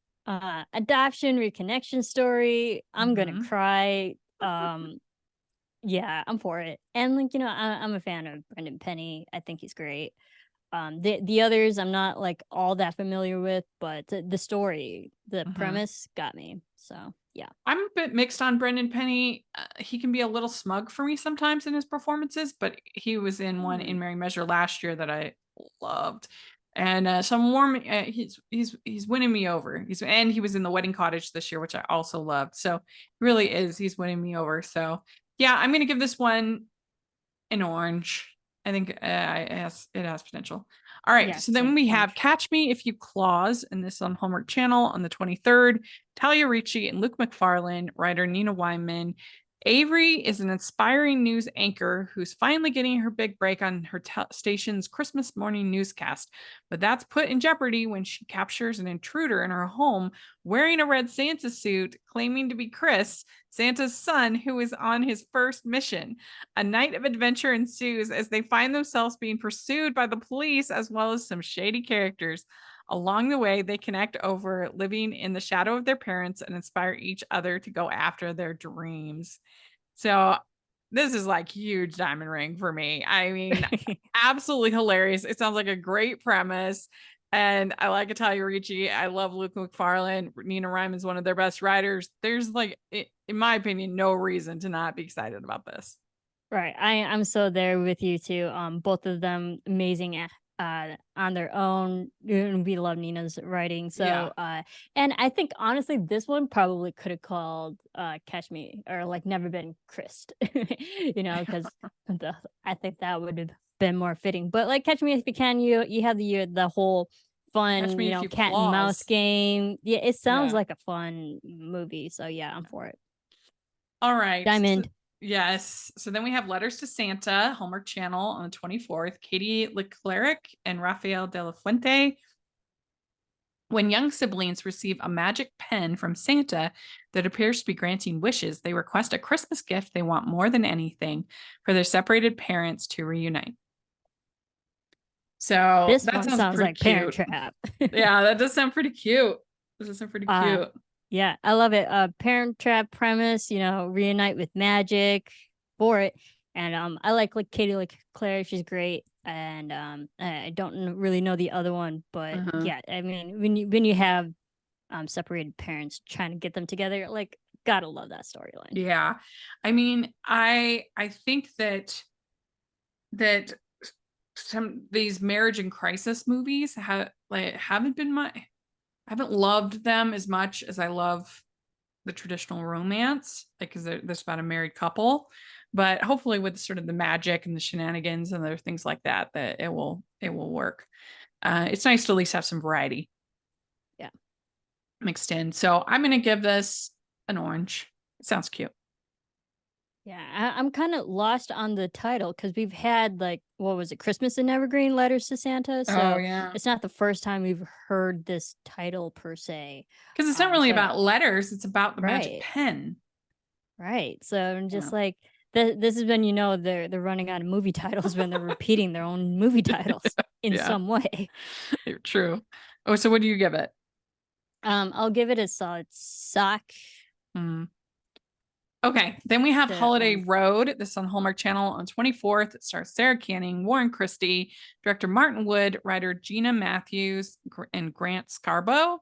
adoption reconnection story. I'm gonna cry. Yeah, I'm for it. And like I'm a fan of Brendan Penny. I think he's great. The others I'm not like all that familiar with, but the story, the premise got me. So yeah, I'm a bit mixed on Brendan Penny. He can be a little smug for me sometimes in his performances, but he was in one in Merry Measure last year that I loved. And so I'm warm. He's winning me over. And he was in The Wedding Cottage this year, which I also loved. So really he's winning me over. So yeah, I'm gonna give this one an orange. I think it has potential. All right, yeah, so then we have Catch Me If You Claus, and this on Hallmark Channel on the 23rd. Talia Ricci and Luke McFarlane, writer Nina Weinman. Avery is an inspiring news anchor who's finally getting her big break on her station's Christmas morning newscast. But that's put in jeopardy when she captures an intruder in her home wearing a red Santa suit, claiming to be Chris, Santa's son, who is on his first mission. A night of adventure ensues as they find themselves being pursued by the police as well as some shady characters. Along the way, they connect over living in the shadow of their parents and inspire each other to go after their dreams. So this is like huge diamond ring for me. I mean, absolutely hilarious. It sounds like a great premise. And I like Talia Ricci. I love Luke McFarlane. Nina Ryman's one of their best writers. There's like, in my opinion, no reason to not be excited about this. Right. I'm so there with you too. Both of them amazing on their own. We love Nina's writing. Yeah. So and I think honestly this one probably could have called Catch Me or like Never Been Christ. Because I think that would have been more fitting. But like Catch Me If You Can, you have the whole Catch fun, Me If You cat and mouse Claws. game. Yeah, it sounds Yeah. like a fun movie. So yeah, I'm for it. All right. Diamond. Yes. So then we have Letters to Santa, Hallmark Channel on the 24th. Katie Leclerc and Rafael de la Fuente. When young siblings receive a magic pen from Santa that appears to be granting wishes, they request a Christmas gift they want more than anything for their separated parents to reunite. So This that one sounds sounds pretty like Parent cute. Trap. Yeah, that does sound pretty cute. This does sound pretty cute. Yeah, I love it. Parent Trap premise, reunite with magic for it. And I like Katie Leclerc, she's great. And I don't really know the other one, but Uh-huh. yeah, I mean when you have separated parents trying to get them together, like gotta love that storyline. Yeah. I mean, I think that some these marriage and crisis movies haven't been I haven't loved them as much as I love the traditional romance, like because there's about a married couple. But hopefully with sort of the magic and the shenanigans and other things like that, that it will work. It's nice to at least have some variety. Yeah. Mixed in. So I'm gonna give this an orange. It sounds cute. Yeah, I'm kind of lost on the title because we've had like what was it, Christmas in Evergreen, Letters to Santa. Oh So yeah. it's not the first time we've heard this title per se. Because it's not really So about letters, it's about the magic right, pen. right. So I'm just Yeah. like this is when they're running out of movie titles when they're repeating their own movie titles in Yeah. some way. True. Oh, so what do you give it? I'll give it a solid sock. Hmm. Okay, then we have The Holiday orange. Road. This is on Hallmark Channel on 24th. It stars Sarah Canning, Warren Christie, director Martin Wood, writer Gina Matthews, and Grant Scarbo.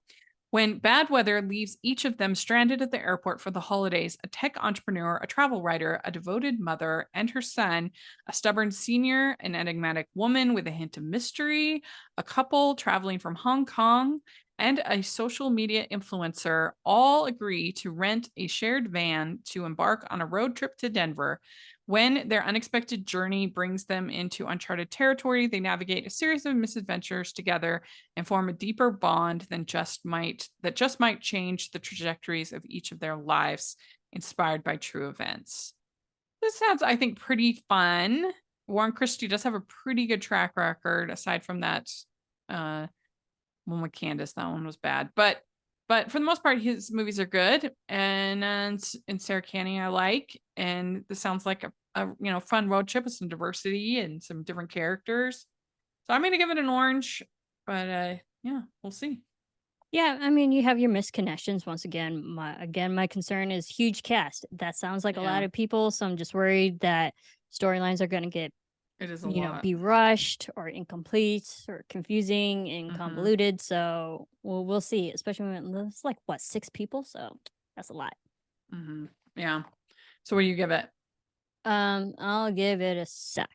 When bad weather leaves each of them stranded at the airport for the holidays, a tech entrepreneur, a travel writer, a devoted mother, and her son, a stubborn senior, an enigmatic woman with a hint of mystery, a couple traveling from Hong Kong, and a social media influencer all agree to rent a shared van to embark on a road trip to Denver. When their unexpected journey brings them into uncharted territory, they navigate a series of misadventures together and form a deeper bond that just might change the trajectories of each of their lives, inspired by true events. This sounds, I think, pretty fun. Warren Christie does have a pretty good track record, aside from that one with Candace. That one was bad, but for the most part, his movies are good, and Sarah Canning I like, and this sounds like a fun road trip with some diversity and some different characters. So I'm gonna give it an orange, but yeah, we'll see. Yeah, I mean, you have your missed connections once again. My concern is huge cast. That sounds like a lot Yeah. of people, so I'm just worried that storylines are going to get, It is a lot. be rushed or incomplete or confusing and convoluted. So we'll see. Especially when it's like what 6 people, so that's a lot. Yeah. So what do you give it? I'll give it a suck.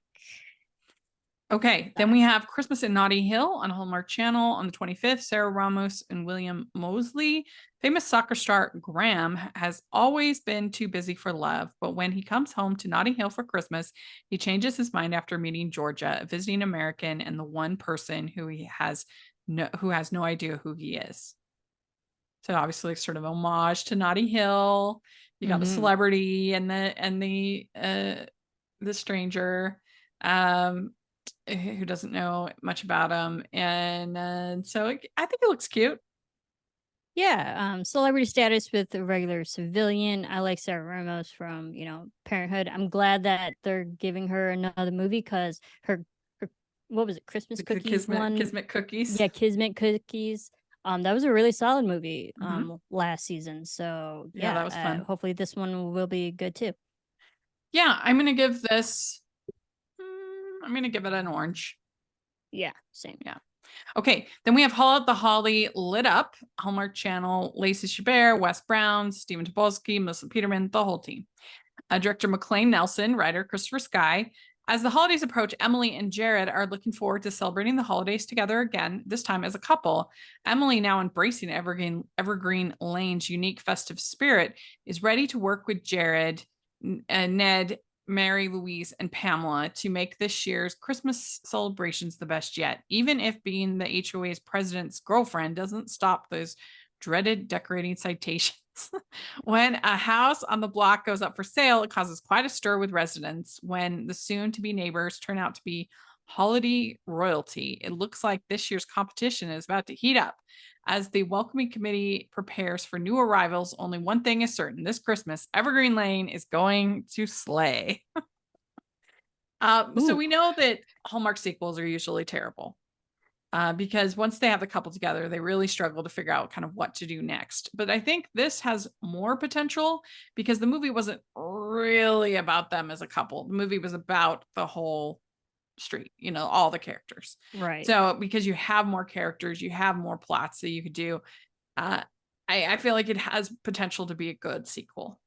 Okay, then we have Christmas in Notting Hill on Hallmark Channel on the 25th. Sarah Ramos and William Mosley. Famous soccer star Graham has always been too busy for love, but when he comes home to Notting Hill for Christmas, he changes his mind after meeting Georgia, a visiting American and the one person who has no idea who he is. So obviously, sort of homage to Notting Hill. You got the celebrity and the stranger. Who doesn't know much about him, and so I think it looks cute. Yeah, celebrity status with a regular civilian. I like Sarah Ramos from Parenthood. I'm glad that they're giving her another movie because her what was it, Christmas Cookies Kismet Cookies. Yeah, Kismet Cookies. That was a really solid movie last season. So yeah, that was fun. Hopefully this one will be good too. Yeah, I'm gonna give this. I'm gonna give it an orange. Yeah, same. Yeah. Okay, then we have Haul Out the Holly, Lit Up, Hallmark Channel, Lacey Chabert, Wes Brown, Stephen Tobolsky, Melissa Peterman, the whole team. Director McLean Nelson, writer Christopher Sky. As the holidays approach, Emily and Jared are looking forward to celebrating the holidays together again, this time as a couple. Emily, now embracing Evergreen Lane's unique festive spirit, is ready to work with Jared, Ned, Mary Louise, and Pamela to make this year's Christmas celebrations the best yet, even if being the HOA's president's girlfriend doesn't stop those dreaded decorating citations. When a house on the block goes up for sale, it causes quite a stir with residents when the soon-to-be neighbors turn out to be holiday royalty. It looks like this year's competition is about to heat up. As the welcoming committee prepares for new arrivals, only one thing is certain. This Christmas, Evergreen Lane is going to slay. So we know that Hallmark sequels are usually terrible. Because once they have the couple together, they really struggle to figure out kind of what to do next. But I think this has more potential because the movie wasn't really about them as a couple. The movie was about the whole street, all the characters. Right. So because you have more characters, you have more plots that you could do. I feel like it has potential to be a good sequel.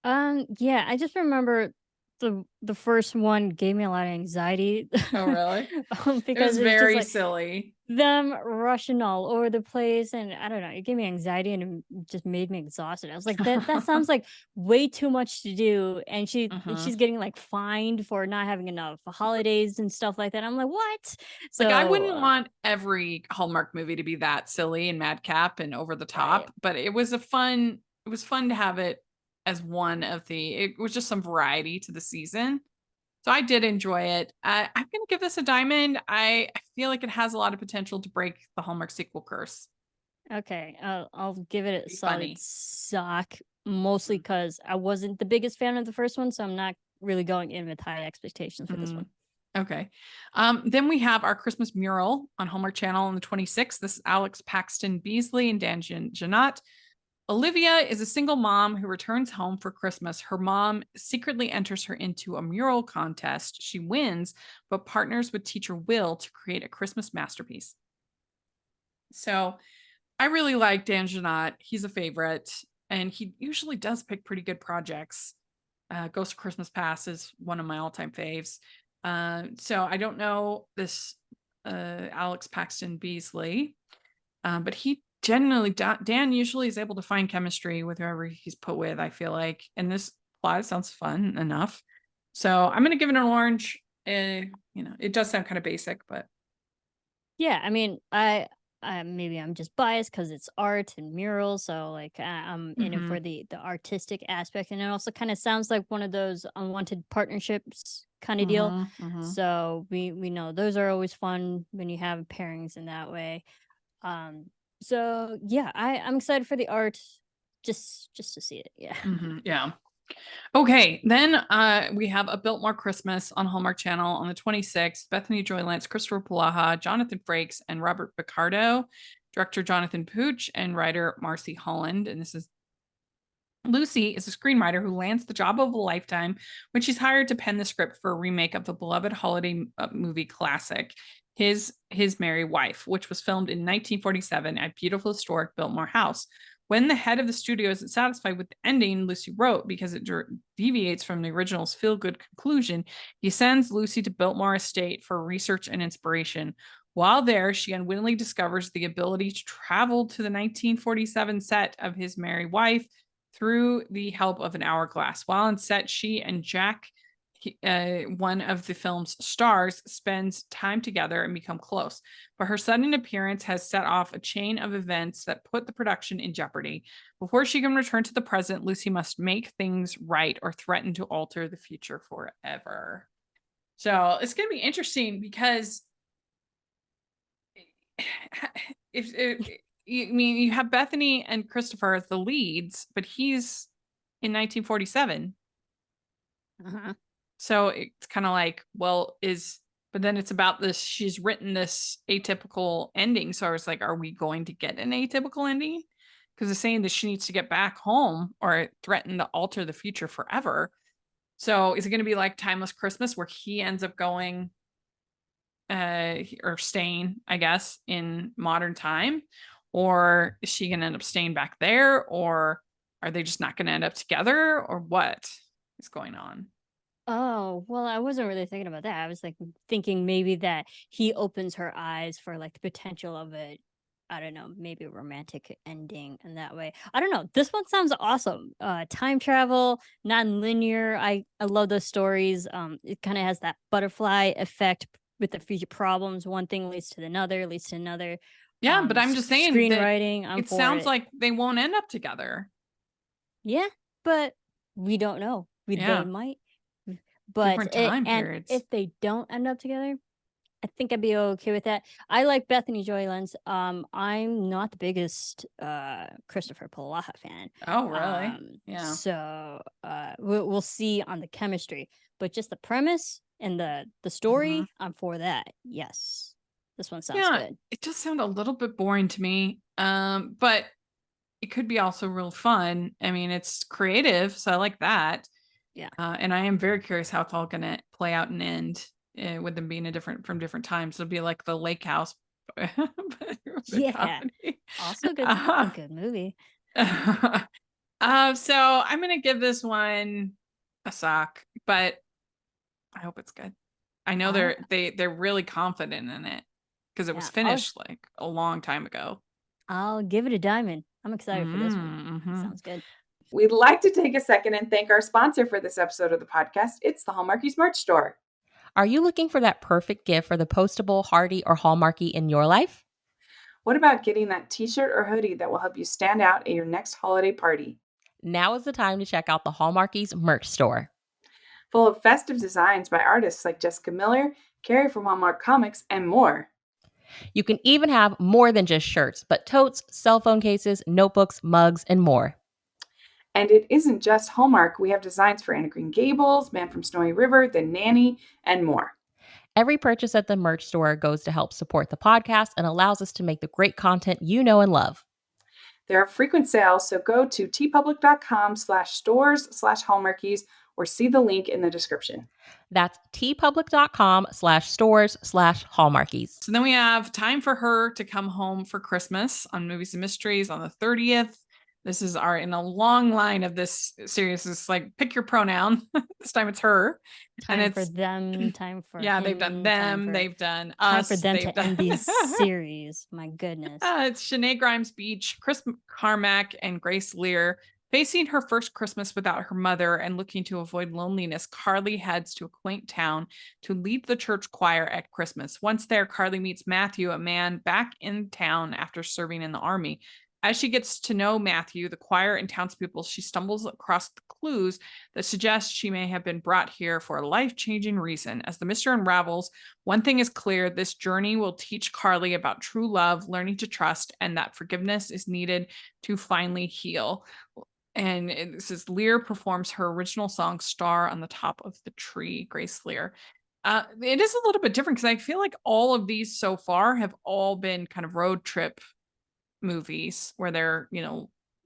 Yeah, I just remember the first one gave me a lot of anxiety. Oh, really? Because It was it's just very like silly. them rushing all over the place, and I don't know, it gave me anxiety and it just made me exhausted. I was like, that sounds like way too much to do, and she's getting like fined for not having enough holidays and stuff like that. I'm like, what? So Like, I wouldn't want every Hallmark movie to be that silly and madcap and over the top, Right. but it was fun to have it as one of it was just some variety to the season. So I did enjoy it. I'm going to give this a diamond. I feel like it has a lot of potential to break the Hallmark sequel curse. Okay, I'll give it a Be solid funny. sock, mostly because I wasn't the biggest fan of the first one, so I'm not really going in with high expectations for this one. Okay. Then we have our Christmas mural on Hallmark Channel on the 26th. This is Alex Paxton Beasley and Dan Janot. Olivia is a single mom who returns home for Christmas. Her mom secretly enters her into a mural contest. She wins, but partners with teacher Will to create a Christmas masterpiece. So I really like Dan Janot. He's a favorite, and he usually does pick pretty good projects. Ghost of Christmas Past is one of my all-time faves. So I don't know this Alex Paxton Beasley, but he generally, Dan usually is able to find chemistry with whoever he's put with, I feel like. And this plot sounds fun enough. So I'm going to give it an orange. It does sound kind of basic, but. Yeah, I mean, I maybe I'm just biased because it's art and murals, so like I'm in it for the artistic aspect, and it also kind of sounds like one of those unwanted partnerships kind of deal. So we know those are always fun when you have pairings in that way. So yeah, I'm excited for the art, just to see it. Yeah. Yeah. Okay, then we have A Biltmore Christmas on Hallmark Channel on the 26th. Bethany Joy Lance, Christopher Palaha, Jonathan Frakes, and Robert Picardo. Director Jonathan Pooch and writer Marcy Holland. And this is Lucy is a screenwriter who lands the job of a lifetime when she's hired to pen the script for a remake of the beloved holiday movie classic, His Merry Wife, which was filmed in 1947 at beautiful historic Biltmore House. When the head of the studio isn't satisfied with the ending Lucy wrote because it deviates from the original's feel-good conclusion, he sends Lucy to Biltmore Estate for research and inspiration. While there, she unwittingly discovers the ability to travel to the 1947 set of His Merry Wife through the help of an hourglass. While on set, she and Jack, one of the film's stars, spends time together and become close. But her sudden appearance has set off a chain of events that put the production in jeopardy. Before she can return to the present, Lucy must make things right or threaten to alter the future forever. So it's going to be interesting because you have Bethany and Christopher as the leads, but he's in 1947. So it's kind of like, but then it's about this, she's written this atypical ending. So I was like, are we going to get an atypical ending? Because it's saying that she needs to get back home or threaten to alter the future forever. So is it going to be like Timeless Christmas where he ends up going or staying, I guess, in modern time? Or is she going to end up staying back there? Or are they just not going to end up together or what? is going on. Oh, well, I wasn't really thinking about that. I was like thinking maybe that he opens her eyes for like the potential of it. I don't know, maybe a romantic ending in that way. I don't know. This one sounds awesome. Time travel, non-linear. I love those stories. It kind of has that butterfly effect with the future problems. One thing leads to another, leads to another. Yeah, but I'm just saying that Screenwriting, I'm it for sounds it. like they won't end up together. Yeah, but we don't know. They Yeah. might. But Different time and periods. if they don't end up together, I think I'd be okay with that. I like Bethany Joy Lenz. I'm not the biggest Christopher Polaha fan. Oh, really? Yeah. So we'll see on the chemistry, but just the premise and the story, I'm for that. Yes, this one sounds good. It does sound a little bit boring to me. But it could be also real fun. I mean, it's creative, so I like that. Yeah. And I am very curious how it's all going to play out and end with them being from different times. It'll be like the Lake House. But with a Yeah. comedy. Also a good movie. So I'm going to give this one a sock, but I hope it's good. I know they're really confident in it because it was finished like a long time ago. I'll give it a diamond. I'm excited for this one. Sounds good. We'd like to take a second and thank our sponsor for this episode of the podcast. It's the Hallmarkies merch store. Are you looking for that perfect gift for the postable, Hardy, or Hallmarky in your life? What about getting that t-shirt or hoodie that will help you stand out at your next holiday party? Now is the time to check out the Hallmarkies merch store. Full of festive designs by artists like Jessica Miller, Carrie from Hallmark Comics, and more. You can even have more than just shirts, but totes, cell phone cases, notebooks, mugs, and more. And it isn't just Hallmark. We have designs for Anna Green Gables, Man from Snowy River, The Nanny, and more. Every purchase at the merch store goes to help support the podcast and allows us to make the great content you know and love. There are frequent sales, so go to tpublic.com/stores/hallmarkies or see the link in the description. That's tpublic.com/stores/hallmarkies. So then we have Time for Her to Come Home for Christmas on Movies and Mysteries on the 30th. This is in a long line of this series. It's like pick your pronoun. This time it's her. Time for them, time for yeah, him, they've done them, they've done time us. for them to end these series. My goodness. It's Shanae Grimes Beach, Chris Carmack, and Grace Lear. Facing her first Christmas without her mother and looking to avoid loneliness, Carly heads to a quaint town to lead the church choir at Christmas. Once there, Carly meets Matthew, a man back in town after serving in the army. As she gets to know Matthew, the choir, and townspeople, she stumbles across the clues that suggest she may have been brought here for a life-changing reason. As the mystery unravels, one thing is clear: this journey will teach Carly about true love, learning to trust, and that forgiveness is needed to finally heal. And this is Lear performs her original song, Star on the Top of the Tree, Grace Lear. It is a little bit different because I feel like all of these so far have all been kind of road trip movies where they're,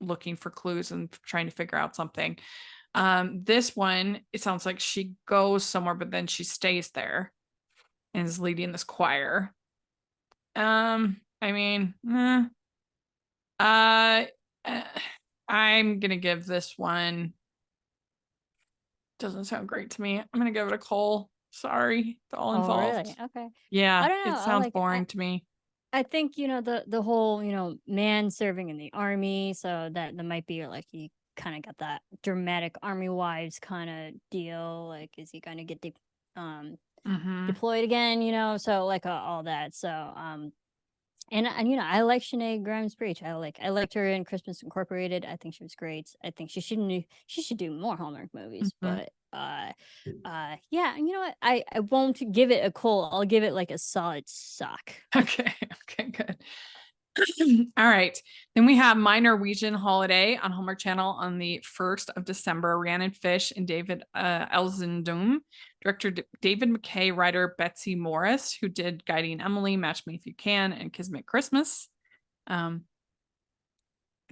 looking for clues and trying to figure out something. This one, it sounds like she goes somewhere, but then she stays there and is leading this choir. I'm gonna give this one, doesn't sound great to me. I'm gonna give it a coal. Sorry to all involved. Really? Okay. Yeah, I don't know. it sounds boring to me. I think the whole man serving in the army, so that might be like you kind of got that dramatic army wives kind of deal. Like, is he going to get deployed again? So like all that. So and I like Shanae Grimes Breach. I liked her in Christmas Incorporated. I think she was great. I think she should do more Hallmark movies. But yeah, you know what? I won't give it a coal. I'll give it like a solid sock. Okay, good. All right. Then we have My Norwegian Holiday on Hallmark Channel on the 1st of December. Rhiannon Fish and David Elzendum. Director David McKay, writer Betsy Morris, who did Guiding Emily, Match Me If You Can, and Kismet Christmas.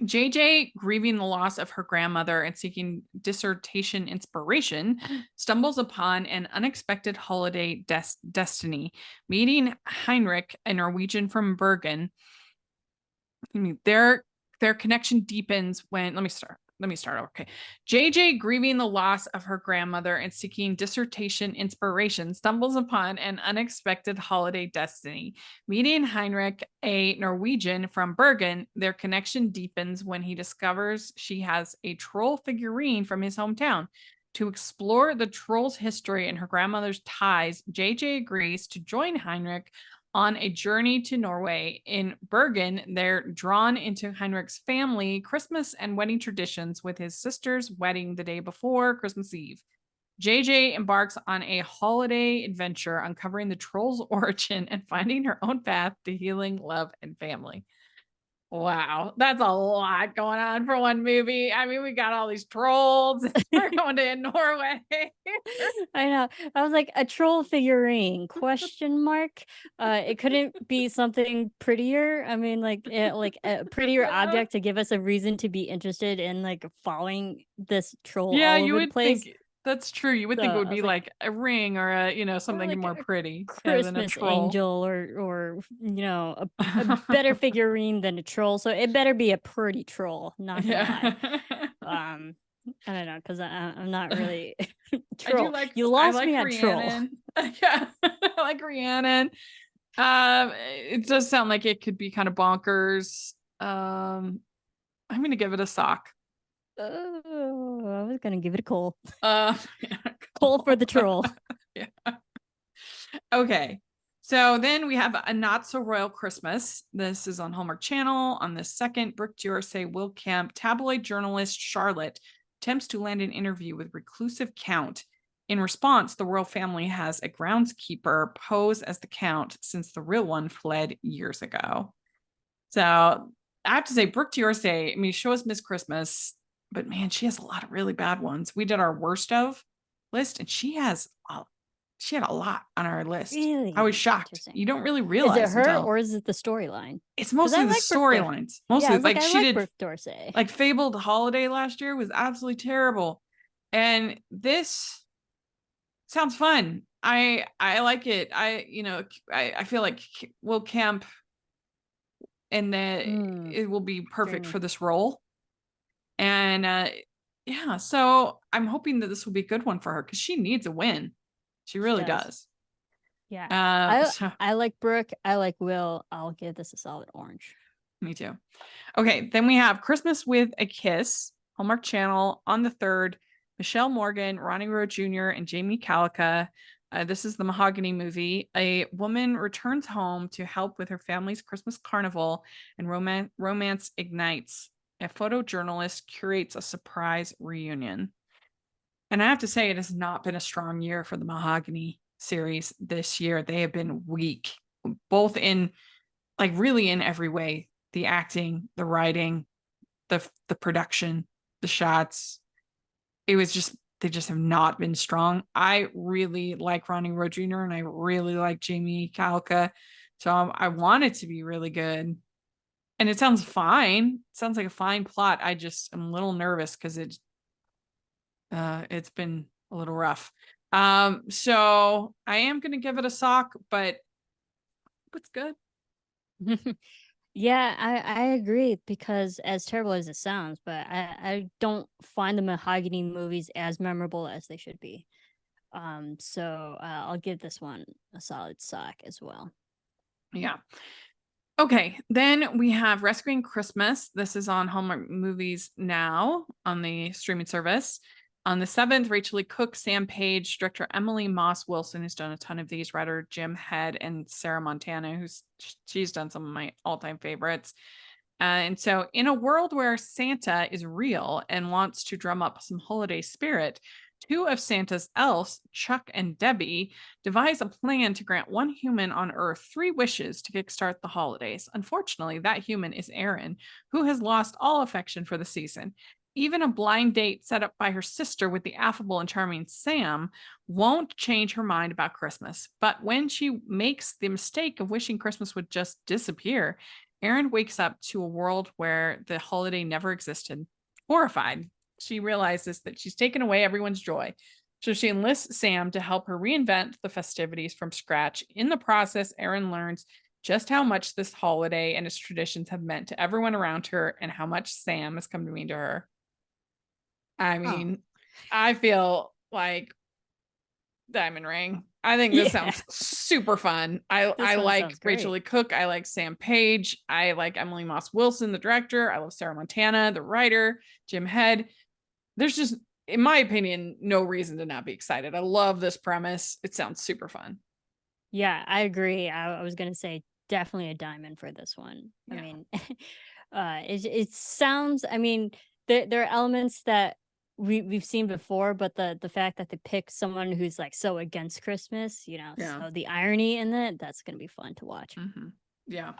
JJ, grieving the loss of her grandmother and seeking dissertation inspiration, stumbles upon an unexpected holiday destiny. Meeting Heinrich, a Norwegian from Bergen, their connection deepens when, let me start. let me start over. Okay. JJ, grieving the loss of her grandmother and seeking dissertation inspiration, stumbles upon an unexpected holiday destiny. Meeting Heinrich, a Norwegian from Bergen, their connection deepens when he discovers she has a troll figurine from his hometown. To explore the troll's history and her grandmother's ties, JJ agrees to join Heinrich on a journey to Norway. In Bergen, they're drawn into Heinrich's family, Christmas, and wedding traditions, with his sister's wedding the day before Christmas Eve. JJ embarks on a holiday adventure, uncovering the troll's origin and finding her own path to healing, love, and family. Wow, that's a lot going on for one movie. I mean, we got all these trolls. We're going to Norway. I know. I was like, a troll figurine, question mark. It couldn't be something prettier. I mean, like a prettier object to give us a reason to be interested in like following this troll Yeah, all you over the would place. think that's true. You would So think it would I be was like, like a ring or a, or something like more a pretty than a Christmas troll. angel or a better figurine than a troll. So it better be a pretty troll, not gonna lie. Yeah. I don't know, because I'm not really I do troll. like You I lost like me at troll. Rhiannon. Yeah, I like Rhiannon. It does sound like it could be kind of bonkers. I'm gonna give it a sock. Oh, I was gonna give it a coal. Yeah, Coal for the troll. Yeah. Okay. So then we have A Not So Royal Christmas. This is on Hallmark Channel. On the second, Brooke D'Orsay Will Camp, tabloid journalist Charlotte attempts to land an interview with reclusive Count. In response, the royal family has a groundskeeper pose as the Count since the real one fled years ago. So I have to say, Brooke D'Orsay, I mean, show us Miss Christmas, but man, she has a lot of really bad ones. We did our worst of list, and she had a lot on our list. Really? I was shocked. Interesting. You don't really Is realize it her until or is it the storyline? it's 'Cause I mostly the like Brooke Dor- storylines. Yeah, I Mostly was like, I she like did Brooke D'Orsay. like Fabled Holiday last year was absolutely terrible. And this sounds fun. I like it. I feel like Will Camp and that it will be perfect Journey. for this role. And yeah, so I'm hoping that this will be a good one for her because she needs a win. She really does. Yeah. So I like Brooke. I like Will. I'll give this a solid orange. me too. Okay, then we have Christmas with a Kiss, Hallmark Channel on the 3rd. Michelle Morgan, Ronnie Rowe Jr., and Jamie Calica. This is the Mahogany movie. A woman returns home to help with her family's Christmas carnival, and romance ignites. A photojournalist curates a surprise reunion. And I have to say, it has not been a strong year for the Mahogany series this year. They have been weak, both in like really in every way. The acting, the writing, the production, the shots. It was just, they just have not been strong. I really like Ronnie Rowe Jr. and I really like Jamie Calica. So I want it to be really good. And it sounds fine. It sounds like a fine plot. I just am a little nervous because it's been a little rough. So I am gonna give it a sock, but it's good. Yeah, I agree, because as terrible as it sounds, but I don't find the Mahogany movies as memorable as they should be. So I'll give this one a solid sock as well. Yeah. Okay, then we have Rescuing Christmas. This is on Hallmark Movies Now on the streaming service. On the 7th, Rachel Lee Cook, Sam Page, director Emily Moss Wilson, who's done a ton of these, writer Jim Head, and Sarah Montana, she's done some of my all-time favorites. And so in a world where Santa is real and wants to drum up some holiday spirit, 2 of Santa's elves, Chuck and Debbie, devise a plan to grant one human on Earth 3 wishes to kickstart the holidays. Unfortunately, that human is Erin, who has lost all affection for the season. Even a blind date set up by her sister with the affable and charming Sam won't change her mind about Christmas. But when she makes the mistake of wishing Christmas would just disappear, Erin wakes up to a world where the holiday never existed. Horrified, she realizes that she's taken away everyone's joy. So she enlists Sam to help her reinvent the festivities from scratch. In the process, Erin learns just how much this holiday and its traditions have meant to everyone around her and how much Sam has come to mean to her. I mean, I feel like Diamond Ring. I think this Yeah. sounds super fun. I This one like sounds great. Rachel Lee Cook. I like Sam Page. I like Emily Moss Wilson, the director. I love Sarah Montana, the writer. Jim Head. There's just, in my opinion, no reason to not be excited. I love this premise. It sounds super fun. Yeah, I agree. I was gonna say definitely a diamond for this one. I Yeah. mean, it sounds. I mean, there are elements that we've seen before, but the fact that they pick someone who's like so against Christmas, Yeah. so the irony in that's gonna be fun to watch. Yeah.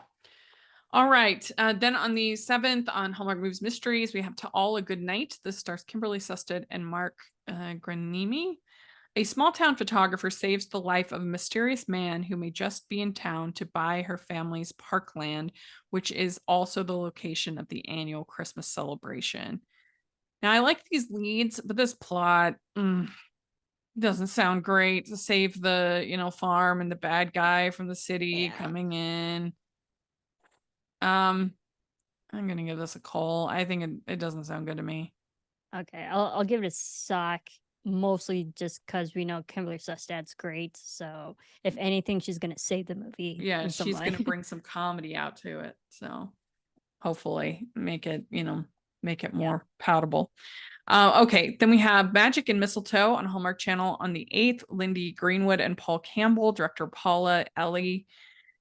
All right. Then on the 7th on Hallmark Movies Mysteries, we have To All a Good Night. This stars Kimberly Susted and Mark Granimi. A small town photographer saves the life of a mysterious man who may just be in town to buy her family's parkland, which is also the location of the annual Christmas celebration. Now, I like these leads, but this plot doesn't sound great. To save the, farm and the bad guy from the city Yeah. coming in. I'm gonna give this a call. I think it doesn't sound good to me. Okay, I'll give it a sock, mostly just because we know Kimberly Sustad's great. So if anything, she's gonna save the movie. Yeah, in some she's way. gonna bring some comedy out to it. So hopefully make it more palatable. Okay, then we have Magic and Mistletoe on Hallmark Channel on the 8th. Lindy Greenwood and Paul Campbell, director Paula Ellie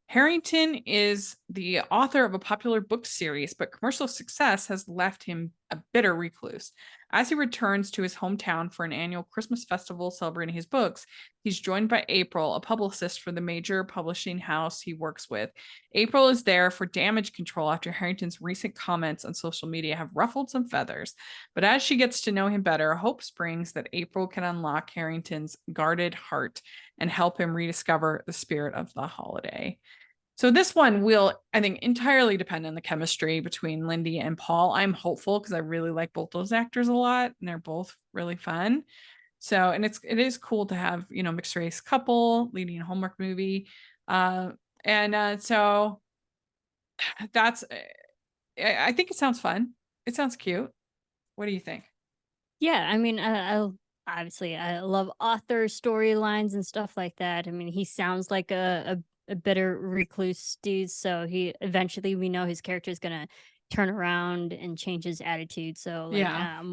Harrington is the author of a popular book series, but commercial success has left him a bitter recluse. As he returns to his hometown for an annual Christmas festival celebrating his books, he's joined by April, a publicist for the major publishing house he works with. April is there for damage control after Harrington's recent comments on social media have ruffled some feathers. But as she gets to know him better, hope springs that April can unlock Harrington's guarded heart and help him rediscover the spirit of the holiday. So this one will, I think, entirely depend on the chemistry between Lindy and Paul. I'm hopeful because I really like both those actors a lot, and they're both really fun. So, and it is cool to have mixed race couple leading a Hallmark movie, so that's. I think it sounds fun. It sounds cute. What do you think? Yeah, I mean, obviously I love author storylines and stuff like that. I mean, he sounds like a bitter recluse dude, so he eventually we know his character is gonna turn around and change his attitude. So like, Yeah.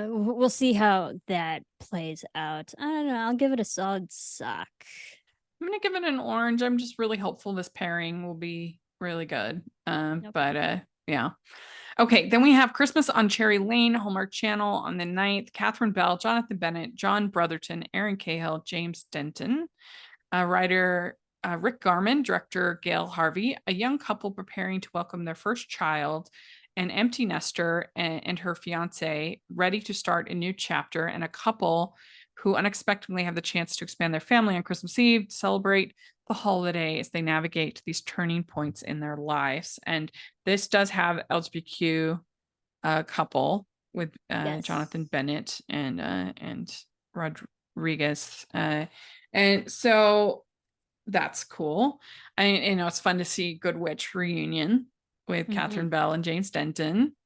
we'll see how that plays out. I don't know. I'll give it a solid sock. I'm gonna give it an orange. I'm just really hopeful this pairing will be really good. But yeah. Okay, then we have Christmas on Cherry Lane, Hallmark Channel on the 9th. Catherine Bell, Jonathan Bennett, John Brotherton, Aaron Cahill, James Denton, writer Rick Garman, director Gail Harvey, a young couple preparing to welcome their first child, an empty nester and her fiance ready to start a new chapter, and a couple who unexpectedly have the chance to expand their family on Christmas Eve to celebrate the holiday as they navigate these turning points in their lives. And this does have LGBTQ couple with Yes. Jonathan Bennett and Rodriguez, and so that's cool. It's fun to see Good Witch reunion with Catherine Bell and James Denton.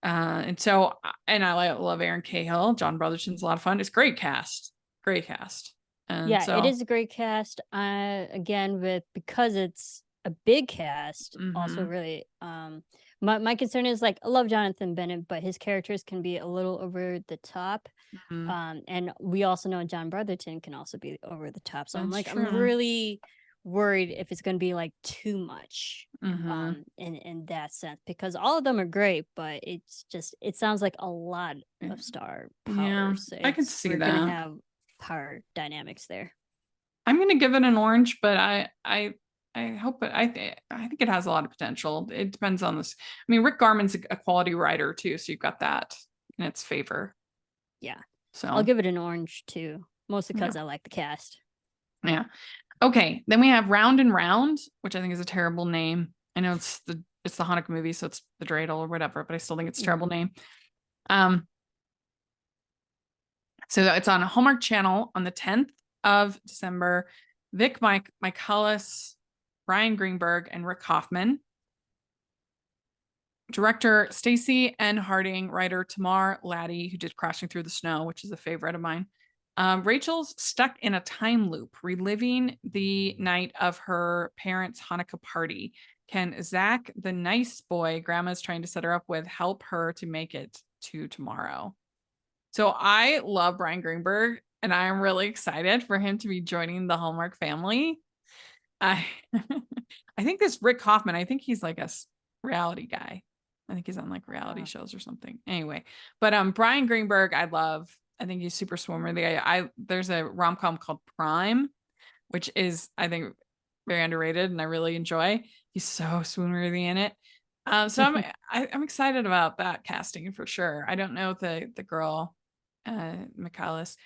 And I love Aaron Cahill. John Brotherton's a lot of fun. It's great cast. Great cast. And Yeah, so it is a great cast. Again, because it's a big cast, also Mhm. really my concern is like I love Jonathan Bennett, but his characters can be a little over the top. Mhm. And we also know John Brotherton can also be over the top. So That's I'm true. really worried if it's gonna be like too much Mhm. in that sense, because all of them are great, but it sounds like a lot of star power. Yeah, So I can see we're gonna that. have power dynamics there. I'm gonna give it an orange, but I hope I think it has a lot of potential. It depends on this. I mean, Rick Garman's a quality writer too, so you've got that in its favor. Yeah. So I'll give it an orange too, mostly Yeah. because I like the cast. Yeah. Okay. Then we have Round and Round, which I think is a terrible name. I know it's the Hanukkah movie, so it's the dreidel or whatever, but I still think it's a terrible name. So it's on Hallmark Channel on the 10th of December. Vic Michaelis, Brian Greenberg, and Rick Hoffman. Director Stacy N. Harding, writer Tamar Laddie, who did Crashing Through the Snow, which is a favorite of mine. Rachel's stuck in a time loop, reliving the night of her parents' Hanukkah party. Can Zach, the nice boy grandma's trying to set her up with, help her to make it to tomorrow? So I love Brian Greenberg, and I'm really excited for him to be joining the Hallmark family. I I think this Rick Hoffman, I think he's like a reality guy. I think he's on like reality shows or something. Anyway, but Brian Greenberg, I love. I think he's super swimworthy. I there's a rom-com called Prime, which is I think very underrated and I really enjoy. He's so swoon-worthy in it. So I'm excited about that casting for sure. I don't know the girl, Michaelis.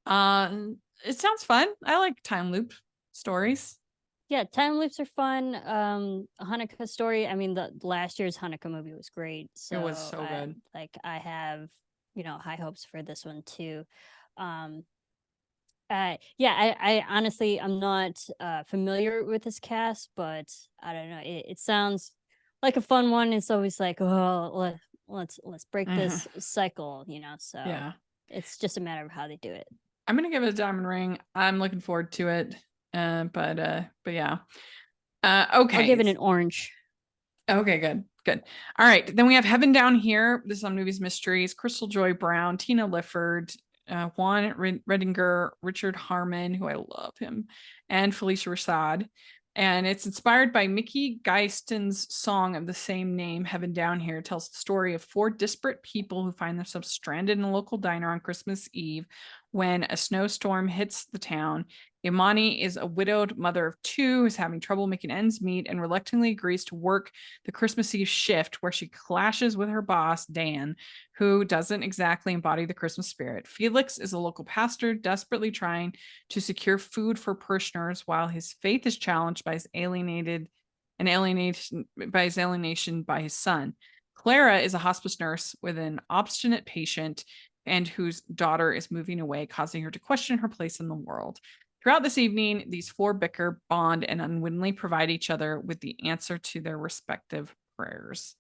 It sounds fun. I like time loop stories. Yeah, time loops are fun. Hanukkah story. I mean, the last year's Hanukkah movie was great. So It was so good. Like I have, high hopes for this one too. Yeah, I honestly I'm not familiar with this cast, but I don't know. It sounds like a fun one. It's always like, oh, let's break this cycle, So Yeah. it's just a matter of how they do it. I'm gonna give it a diamond ring. I'm looking forward to it. But yeah. Okay. I'll give it an orange. Okay, good. All right. Then we have Heaven Down Here. This is on Movies Mysteries. Crystal Joy Brown, Tina Lifford, Juan Redinger, Richard Harmon, who I love him, and Felicia Rashad. And it's inspired by Mickey Geiston's song of the same name, Heaven Down Here. It tells the story of 4 disparate people who find themselves stranded in a local diner on Christmas Eve when a snowstorm hits the town. Imani is a widowed mother of 2 who's having trouble making ends meet and reluctantly agrees to work the Christmas Eve shift where she clashes with her boss, Dan, who doesn't exactly embody the Christmas spirit. Felix is a local pastor desperately trying to secure food for parishioners while his faith is challenged by his alienation by his son. Clara is a hospice nurse with an obstinate patient and whose daughter is moving away, causing her to question her place in the world. Throughout this evening, these 4 bicker, bond, and unwittingly provide each other with the answer to their respective prayers.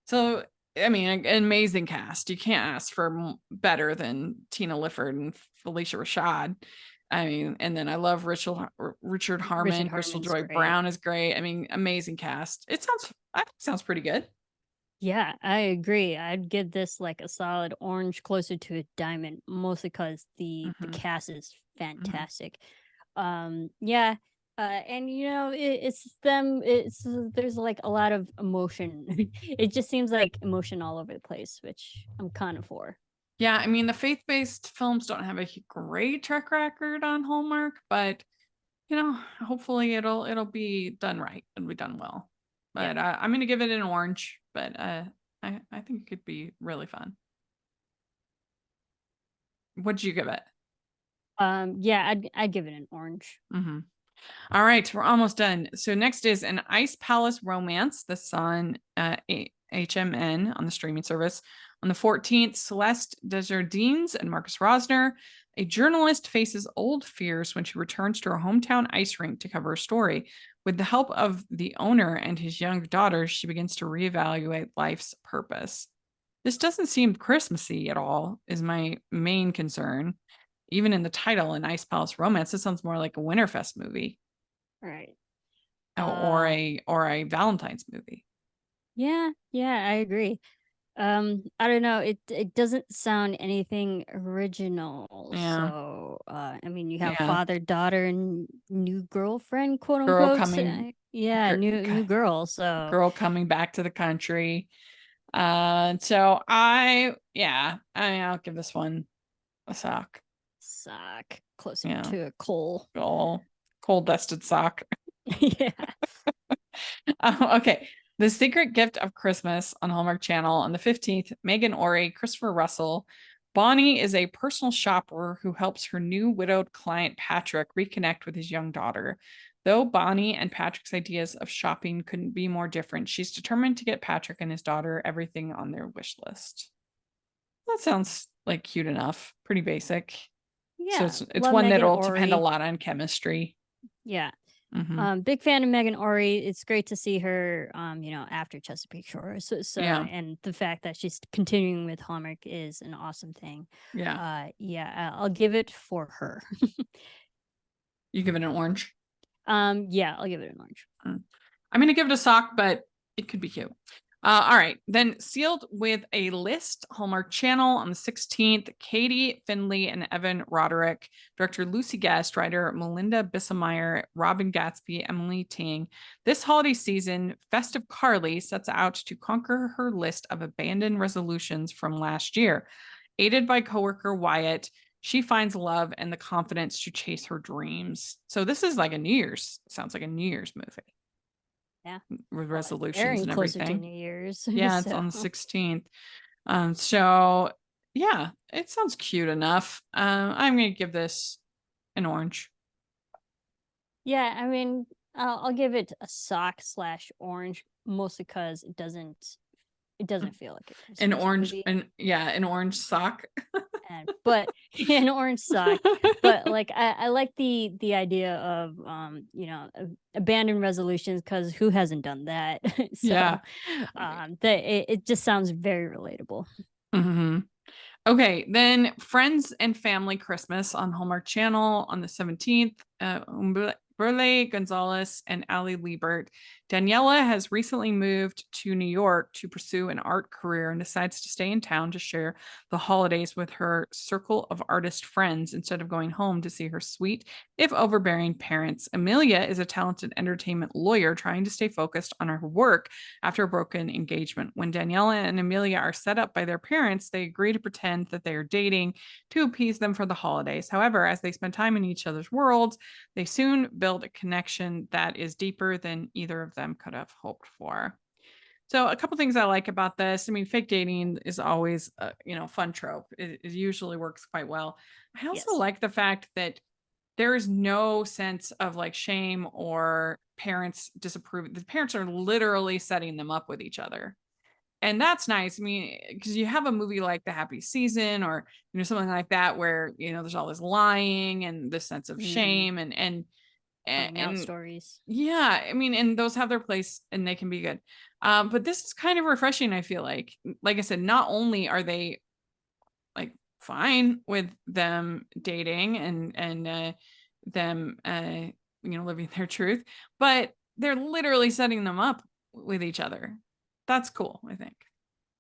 So, I mean, an amazing cast. You can't ask for better than Tina Lifford and Felicia Rashad. I mean, and then I love Richard Harmon. Crystal Joy Brown is great. I mean, amazing cast. I think it sounds pretty good. Yeah, I agree. I'd give this like a solid orange, closer to a diamond, mostly because the cast is fantastic. Yeah, and it's them. There's like a lot of emotion. It just seems like emotion all over the place, which I'm kind of for. Yeah, I mean the faith-based films don't have a great track record on Hallmark, but hopefully it'll be done right. It'll be done well. But I'm gonna give it an orange. But I think it could be really fun. What'd you give it? Yeah, I'd give it an orange. All right, we're almost done. So next is an Ice Palace Romance. This on HMN on the streaming service. On the 14th, Celeste Desjardins and Marcus Rosner. A journalist faces old fears when she returns to her hometown ice rink to cover a story. With the help of the owner and his young daughter, she begins to reevaluate life's purpose. This doesn't seem Christmassy at all, is my main concern. Even in the title, An Ice Palace Romance, this sounds more like a Winterfest movie. Right. Or a Valentine's movie. Yeah, I agree. I don't know. It doesn't sound anything original. Yeah. So I mean you have father, daughter, and new girlfriend, quote Girl unquote. coming new girl. So girl coming back to the country. So I'll give this one a sock. Closer to a coal. Coal dusted sock. Yeah. Okay. The Secret Gift of Christmas on Hallmark Channel on the 15th. Megan Ori, Christopher Russell. Bonnie is a personal shopper who helps her new widowed client Patrick reconnect with his young daughter. Though Bonnie and Patrick's ideas of shopping couldn't be more different, she's determined to get Patrick and his daughter everything on their wish list. That sounds like cute enough. Pretty basic. Yeah. So it's one that'll depend a lot on chemistry. Yeah. Big fan of Megan Ori. It's great to see her, after Chesapeake Shores. Yeah. And the fact that she's continuing with Hallmark is an awesome thing. Yeah. I'll give it for her. You give it an orange? Yeah, I'll give it an orange. I'm going to give it a sock, but it could be cute. All right. Then sealed with a list, Hallmark Channel on the 16th, Katie Findlay and Evan Roderick, director Lucy Guest, writer Melinda Bissemeyer, Robin Gatsby, Emily Ting. This holiday season, Festive Carly sets out to conquer her list of abandoned resolutions from last year. Aided by coworker Wyatt, she finds love and the confidence to chase her dreams. So this is like sounds like a New Year's movie. Yeah. With Well, resolutions airing and closer everything. to New Year's. Yeah, it's on the 16th. So yeah, it sounds cute enough. I'm gonna give this an orange. Yeah, I mean, I'll give it a sock/orange, mostly because it doesn't feel like a Christmas An orange, movie. an orange sock. But an orange sock. But like I like the idea of abandoned resolutions, because who hasn't done that? So Yeah. it just sounds very relatable. Okay, then Friends and Family Christmas on Hallmark Channel on the 17th. Burley Gonzalez and Ali Liebert. Daniela has recently moved to New York to pursue an art career and decides to stay in town to share the holidays with her circle of artist friends instead of going home to see her sweet, if overbearing, parents. Amelia is a talented entertainment lawyer trying to stay focused on her work after a broken engagement. When Daniela and Amelia are set up by their parents, they agree to pretend that they are dating to appease them for the holidays. However, as they spend time in each other's worlds, they soon build a connection that is deeper than either of them could have hoped for. So a couple things I like about this. I mean, fake dating is always a fun trope. It usually works quite well. I also Yes. like the fact that there is no sense of like shame or parents disapproving. The parents are literally setting them up with each other. And that's nice. I mean, because you have a movie like The Happy Season or something like that where there's all this lying and this sense of shame and Finding out and stories. yeah, I mean, and those have their place and they can be good. But this is kind of refreshing, I feel like. Like I said, not only are they like fine with them dating and them living their truth, but they're literally setting them up with each other. That's cool, I think.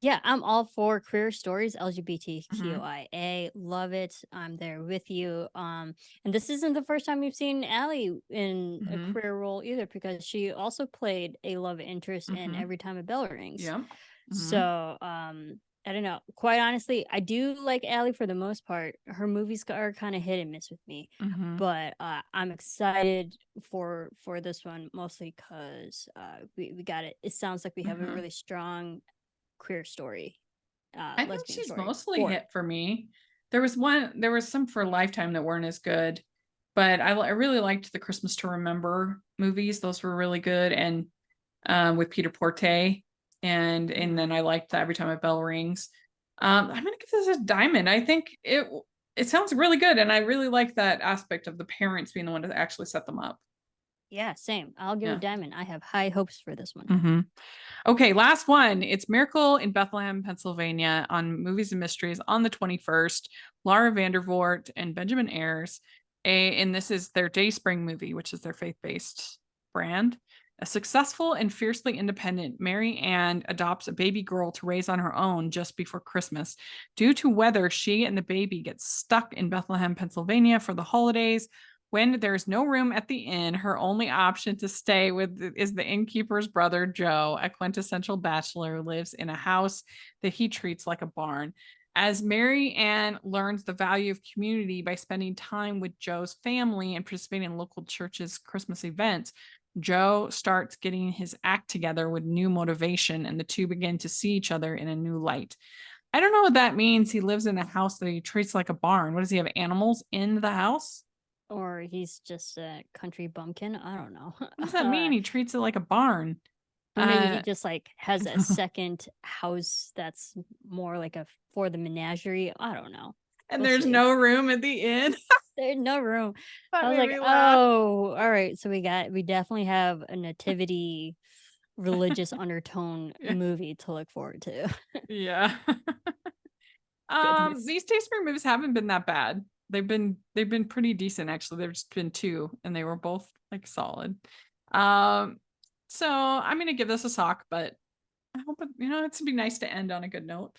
Yeah, I'm all for queer stories, LGBTQIA. Love it. I'm there with you. And this isn't the first time we've seen Allie in a queer role either, because she also played a love interest in Every Time a Bell Rings. Yeah. So I don't know. Quite honestly, I do like Allie for the most part. Her movies are kind of hit and miss with me, but I'm excited for this one, mostly because we got it. It sounds like we have a really strong queer story. I think she's story mostly hit for me. There was some for Lifetime that weren't as good, but I really liked the Christmas to Remember movies. Those were really good, and with Peter Porte, and then I liked Every Time a Bell Rings. I'm gonna give this a diamond. I think it sounds really good, and I really like that aspect of the parents being the one to actually set them up. Yeah, same. I'll give it a diamond. I have high hopes for this one. Okay, last one. It's Miracle in Bethlehem, Pennsylvania on Movies and Mysteries on the 21st. Laura Vandervoort and Benjamin Ayers. And this is their Dayspring movie, which is their faith-based brand. A successful and fiercely independent Mary Ann adopts a baby girl to raise on her own just before Christmas. Due to weather, she and the baby get stuck in Bethlehem, Pennsylvania for the holidays. When there's no room at the inn, her only option to stay with is the innkeeper's brother, Joe, a quintessential bachelor who lives in a house that he treats like a barn. As Mary Ann learns the value of community by spending time with Joe's family and participating in local churches' Christmas events, Joe starts getting his act together with new motivation, and the two begin to see each other in a new light. I don't know what that means. He lives in a house that he treats like a barn. What does he have? Animals in the house? Or he's just a country bumpkin. I don't know. What does that mean? He treats it like a barn. Or maybe he just like has a second house that's more like for the menagerie. I don't know. And We'll there's see. no room at the inn. There's no room. That I was made like, me laugh. oh, all right. So we definitely have a nativity religious undertone Yeah. movie to look forward to. Yeah. Goodness. These Taste Spring movies haven't been that bad. They've been pretty decent actually. There's just been two and they were both like solid. Um, so I'm gonna give this a sock, but I hope it's be nice to end on a good note.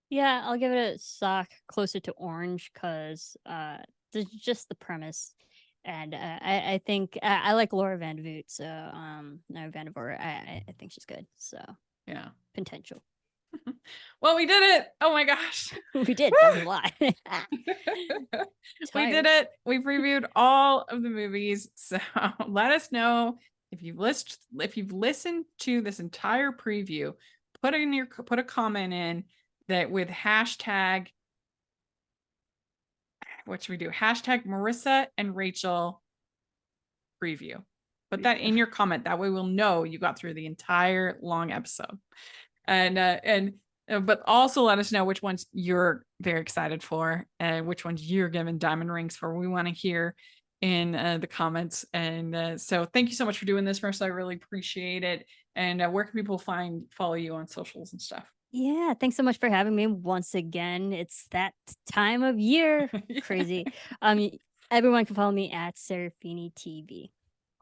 Yeah, I'll give it a sock closer to orange because there's just the premise. And I think I like Laura Vandervoot, so no Vandervoort. I think she's good. So Yeah. potential. Well, we did it. Oh my gosh. We did. That was a lot. We Tired. did it. We've reviewed all of the movies. So let us know if you've listened to this entire preview. Put a comment in that with hashtag, what should we do? Hashtag Marisa and Rachel preview. Put that in your comment. That way we'll know you got through the entire long episode. But also let us know which ones you're very excited for and which ones you're giving diamond rings for. We want to hear in the comments. And so thank you so much for doing this, Marissa. I really appreciate it. And where can people follow you on socials and stuff? Yeah, thanks so much for having me once again. It's that time of year. Crazy. Everyone can follow me at Serafini TV.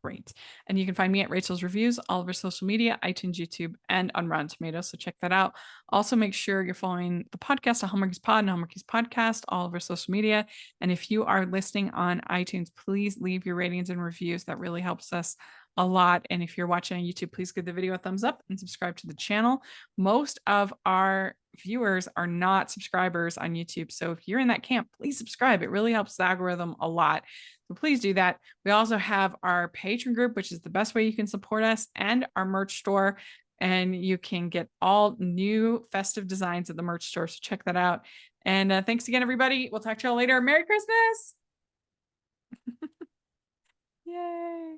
Great. And you can find me at Rachel's Reviews, all over social media, iTunes, YouTube, and on Rotten Tomatoes. So check that out. Also, make sure you're following the podcast, Hallmarkies Pod and Hallmarkies Podcast, all over social media. And if you are listening on iTunes, please leave your ratings and reviews. That really helps us a lot. And if you're watching on YouTube, please give the video a thumbs up and subscribe to the channel. Most of our viewers are not subscribers on YouTube. So if you're in that camp, please subscribe. It really helps the algorithm a lot. So please do that. We also have our Patreon group, which is the best way you can support us, and our merch store. And you can get all new festive designs at the merch store. So check that out. And thanks again, everybody. We'll talk to y'all later. Merry Christmas. Yay.